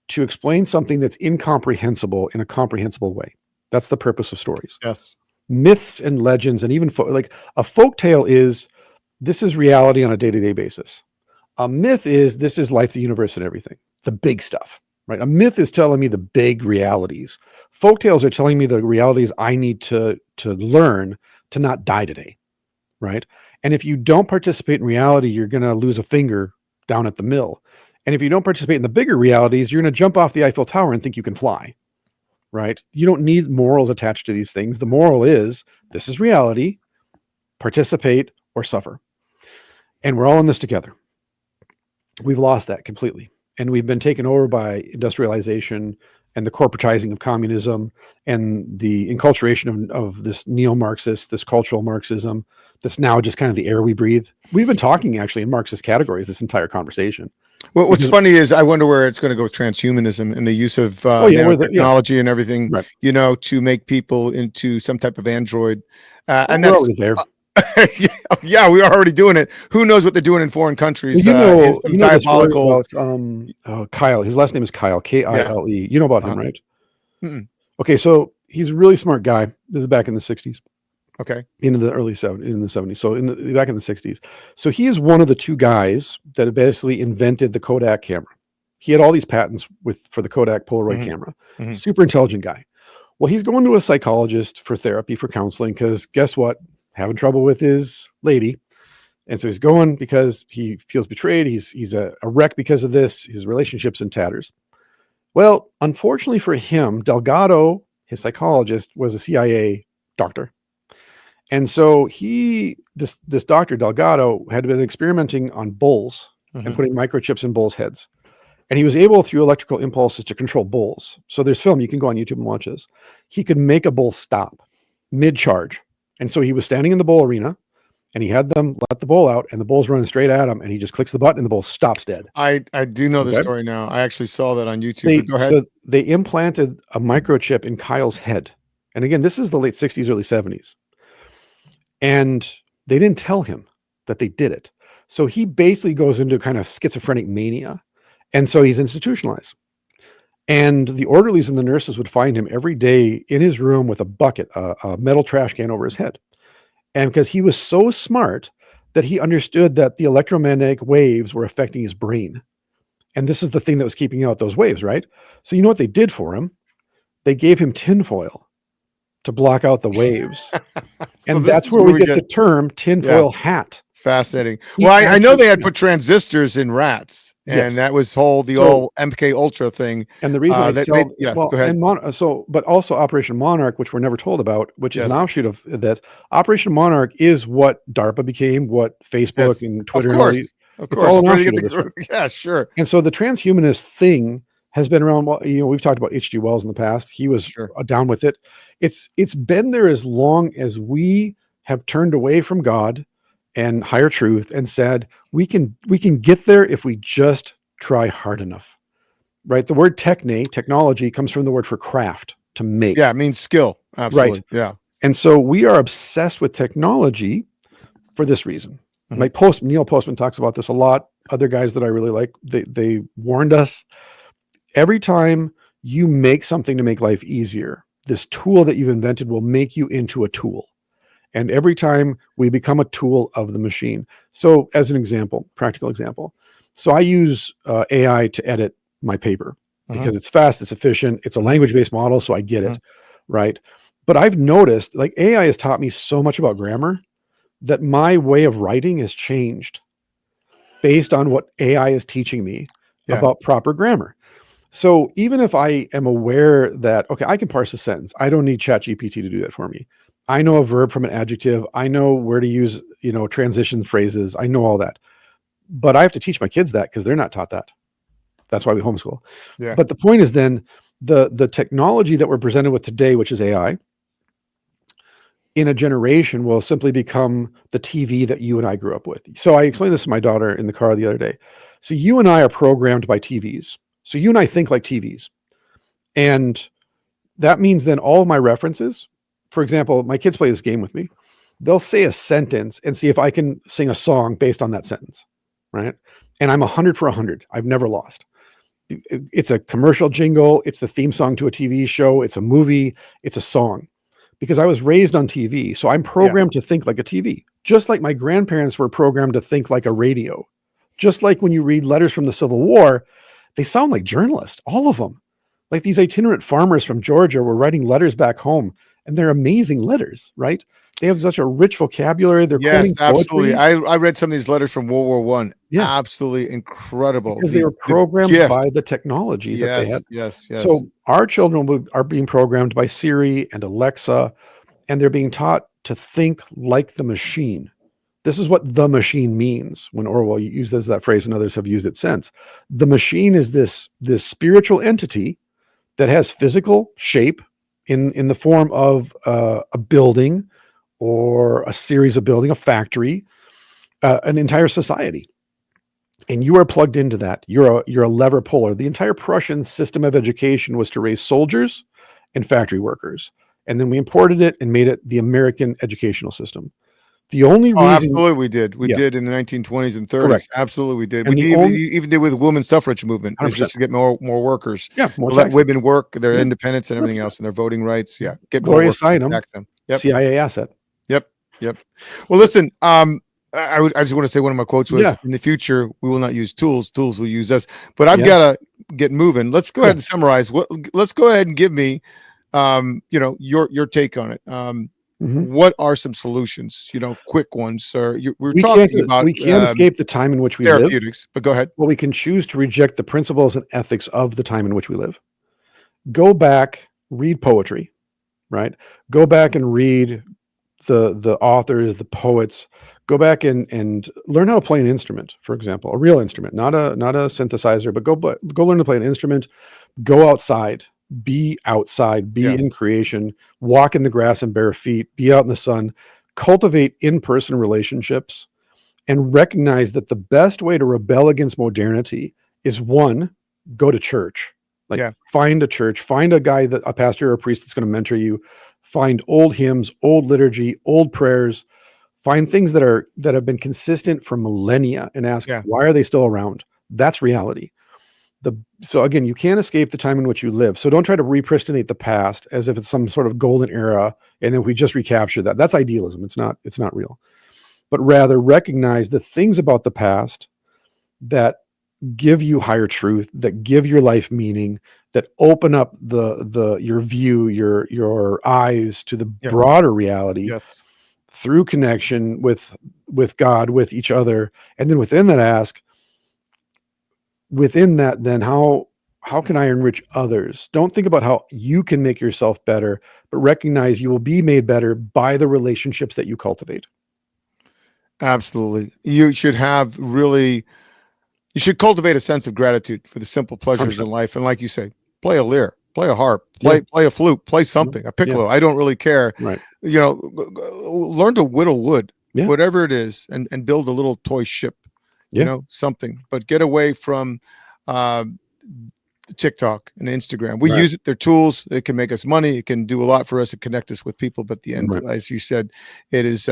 to explain something that's incomprehensible in a comprehensible way. That's the purpose of stories. Yes. Myths and legends, and even like a folk tale is, this is reality on a day-to-day basis. A myth is, this is life, the universe, and everything. The big stuff, right? A myth is telling me the big realities. Folktales are telling me the realities I need to learn to not die today, right? And if you don't participate in reality, you're going to lose a finger down at the mill. And if you don't participate in the bigger realities, you're going to jump off the Eiffel Tower and think you can fly, right? You don't need morals attached to these things. The moral is, this is reality, participate or suffer. And we're all in this together. We've lost that completely. And we've been taken over by industrialization and the corporatizing of communism and the enculturation of this neo-Marxist, this cultural Marxism that's now just kind of the air we breathe. We've been talking actually in Marxist categories this entire conversation. Well, what's funny is I wonder where it's going to go with transhumanism and the use of nanotechnology and everything, right, to make people into some type of android. And we're that's already there. yeah, we are already doing it. Who knows what they're doing in foreign countries? Well, some diabolical. About, Kyle. His last name is Kyle, Kile. You know about him, right? Mm-mm. Okay, so he's a really smart guy. This is back in the 60s. Okay. Into the early 70s. So back in the 60s. So he is one of the two guys that basically invented the Kodak camera. He had all these patents for the Kodak Polaroid camera. Super intelligent guy. Well, he's going to a psychologist for therapy, for counseling, because guess what? Having trouble with his lady. And so he's going because he feels betrayed. He's a wreck because of this. His relationship's in tatters. Well, unfortunately for him, Delgado, his psychologist, was a CIA doctor. And so this Dr. Delgado had been experimenting on bulls and putting microchips in bulls' heads. And he was able, through electrical impulses, to control bulls. So there's film. You can go on YouTube and watch this. He could make a bull stop mid-charge. And so he was standing in the bull arena, and he had them let the bull out, and the bull's running straight at him, and he just clicks the button, and the bull stops dead. I do know the story now. I actually saw that on YouTube. Go ahead. So they implanted a microchip in Kyle's head, And again, this is the late 60s, early 70s. And they didn't tell him that they did it. So he basically goes into kind of schizophrenic mania. And so he's institutionalized. And the orderlies and the nurses would find him every day in his room with a bucket, a metal trash can over his head. And because he was so smart that he understood that the electromagnetic waves were affecting his brain. And this is the thing that was keeping out those waves, right? So you know what they did for him? They gave him tinfoil to block out the waves. So And this that's is where we get the term tinfoil hat. Fascinating. He Well, I know they actually- had put transistors in rats, and Yes. that was the So- whole MK Ultra thing. And the reason they sell, yes, well, go ahead. and but also Operation Monarch, which we're never told about, which is an Yes. offshoot of that. Operation Monarch is what DARPA became, what Facebook Yes. and Of Twitter and all course, these. of It's course. all an Where do you offshoot get of the- this, Yeah, sure. And so the transhumanist thing has been around. Well, we've talked about H.G. Wells in the past. He was Sure. down with it. It's been there as long as we have turned away from God and higher truth and said we can get there if we just try hard enough. Right? The word technology comes from the word for craft, to make. Yeah, it means skill. Absolutely. Right. Yeah. And so we are obsessed with technology for this reason. Mhm. Like Neil Postman talks about this a lot. Other guys that I really like, they warned us. Every time you make something to make life easier, this tool that you've invented will make you into a tool. And every time we become a tool of the machine. So as an example, practical example. So I use AI to edit my paper because it's fast, it's efficient, it's a language-based model, so I get it, right? But I've noticed, like, AI has taught me so much about grammar that my way of writing has changed based on what AI is teaching me about proper grammar. So even if I am aware that, okay, I can parse a sentence, I don't need ChatGPT to do that for me. I know a verb from an adjective. I know where to use, transition phrases. I know all that. But I have to teach my kids that because they're not taught that. That's why we homeschool. Yeah. But the point is then the technology that we're presented with today, which is AI, in a generation will simply become the TV that you and I grew up with. So I explained this to my daughter in the car the other day. So you and I are programmed by TVs. So you and I think like TVs. And that means then all of my references, for example, my kids play this game with me. They'll say a sentence and see if I can sing a song based on that sentence, right? And I'm 100 for 100. I've never lost. It's a commercial jingle. It's the theme song to a TV show. It's a movie. It's a song. Because I was raised on TV. So I'm programmed to think like a TV, just like my grandparents were programmed to think like a radio. Just like when you read letters from the Civil War, they sound like journalists, all of them. Like these itinerant farmers from Georgia were writing letters back home, and they're amazing letters, right? They have such a rich vocabulary. They're Yes, quoting poetry. absolutely. I read some of these letters from World War One. Yeah. Absolutely incredible. Because they were programmed by the technology that they had. Yes. So our children are being programmed by Siri and Alexa, and they're being taught to think like the machine. This is what the machine means. When Orwell uses that phrase, and others have used it since. The machine is this spiritual entity that has physical shape in the form of a building or a series of building, a factory, an entire society. And you are plugged into that. You're a lever puller. The entire Prussian system of education was to raise soldiers and factory workers. And then we imported it and made it the American educational system. The only reason, absolutely, we did. We did in the 1920s and 30s. Correct. Absolutely, we did. And We even did with the women's suffrage movement. It's just to get more workers. Yeah, more let women work, their independence and everything 100%. else, and their voting rights. Yeah, get Gloria more Steinem, tax them. Yep. CIA asset. Yep. Well, listen. I just want to say one of my quotes was, "In the future, we will not use tools; tools will use us." But I've got to get moving. Let's go ahead and summarize. Let's go ahead and give me, your take on it. What are some solutions? Quick ones. Or we can't escape the time in which we therapeutics, live. But go ahead. Well, we can choose to reject the principles and ethics of the time in which we live. Go back, read poetry, right? Go back and read the authors, the poets. Go back and learn how to play an instrument, for example, a real instrument, not a synthesizer, but go learn to play an instrument. Go outside. Be outside, be in creation, walk in the grass and bare feet, be out in the sun, cultivate in-person relationships, and recognize that the best way to rebel against modernity is, one, go to church. Find a church, find a pastor or a priest that's going to mentor you, find old hymns, old liturgy, old prayers, find things that have been consistent for millennia and ask, Yeah. why are they still around? That's reality. So again, you can't escape the time in which you live. So don't try to repristinate the past as if it's some sort of golden era and then we just recapture that. That's idealism. It's not real. But rather recognize the things about the past that give you higher truth, that give your life meaning, that open up your view, your eyes to the Yeah. broader reality Yes. through connection with God, with each other. And then within that ask, within that, then how can I enrich others? Don't think about how you can make yourself better, but recognize you will be made better by the relationships that you cultivate. Absolutely. You should have really, you should cultivate a sense of gratitude for the simple pleasures in 100%. life. And like you say, play a lyre, play a harp, Yeah. play a flute, play Mhm. something, a Yeah. piccolo. I don't really care. Right. You know, learn to whittle wood, Yeah. whatever it is, and build a little toy ship, Yeah. something, but get away from uh, TikTok and Instagram. We Right. use it, they're tools. It can make us money. It can do a lot for us and connect us with people. But at the end, Right. as you said, it is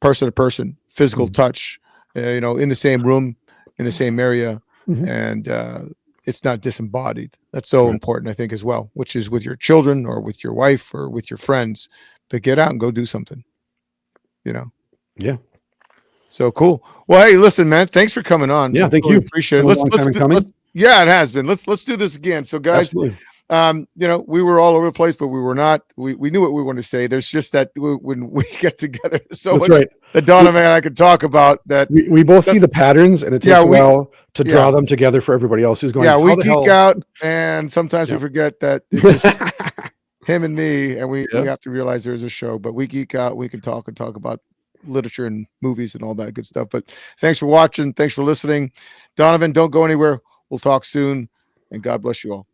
person to person, physical Mhm. touch, in the same room, in the same area. Mhm. And it's not disembodied. That's so Right. important, I think, as well, which is with your children or with your wife or with your friends. But get out and go do something, you know. Yeah. So cool. Well, hey, listen, man, thanks for coming on. Yeah. I Thank really you. appreciate it. Been a long time in coming. Yeah, it has been. Let's do this again. So guys, Absolutely. we were all over the place, but we were not. We knew what we wanted to say. There's just that when we get together, there's so That's much right. that Donavon and I could talk about. That We both see the patterns, and it yeah, takes a while to yeah, draw them together for everybody else who's going, yeah, how we the geek hell? out, and sometimes we Yeah. forget that it's just him and me, and we Yeah. have to realize there's a show. But we geek out. We can talk about literature and movies and all that good stuff. But thanks for watching. Thanks for listening, Donavon. Don't go anywhere. We'll talk soon, and God bless you all.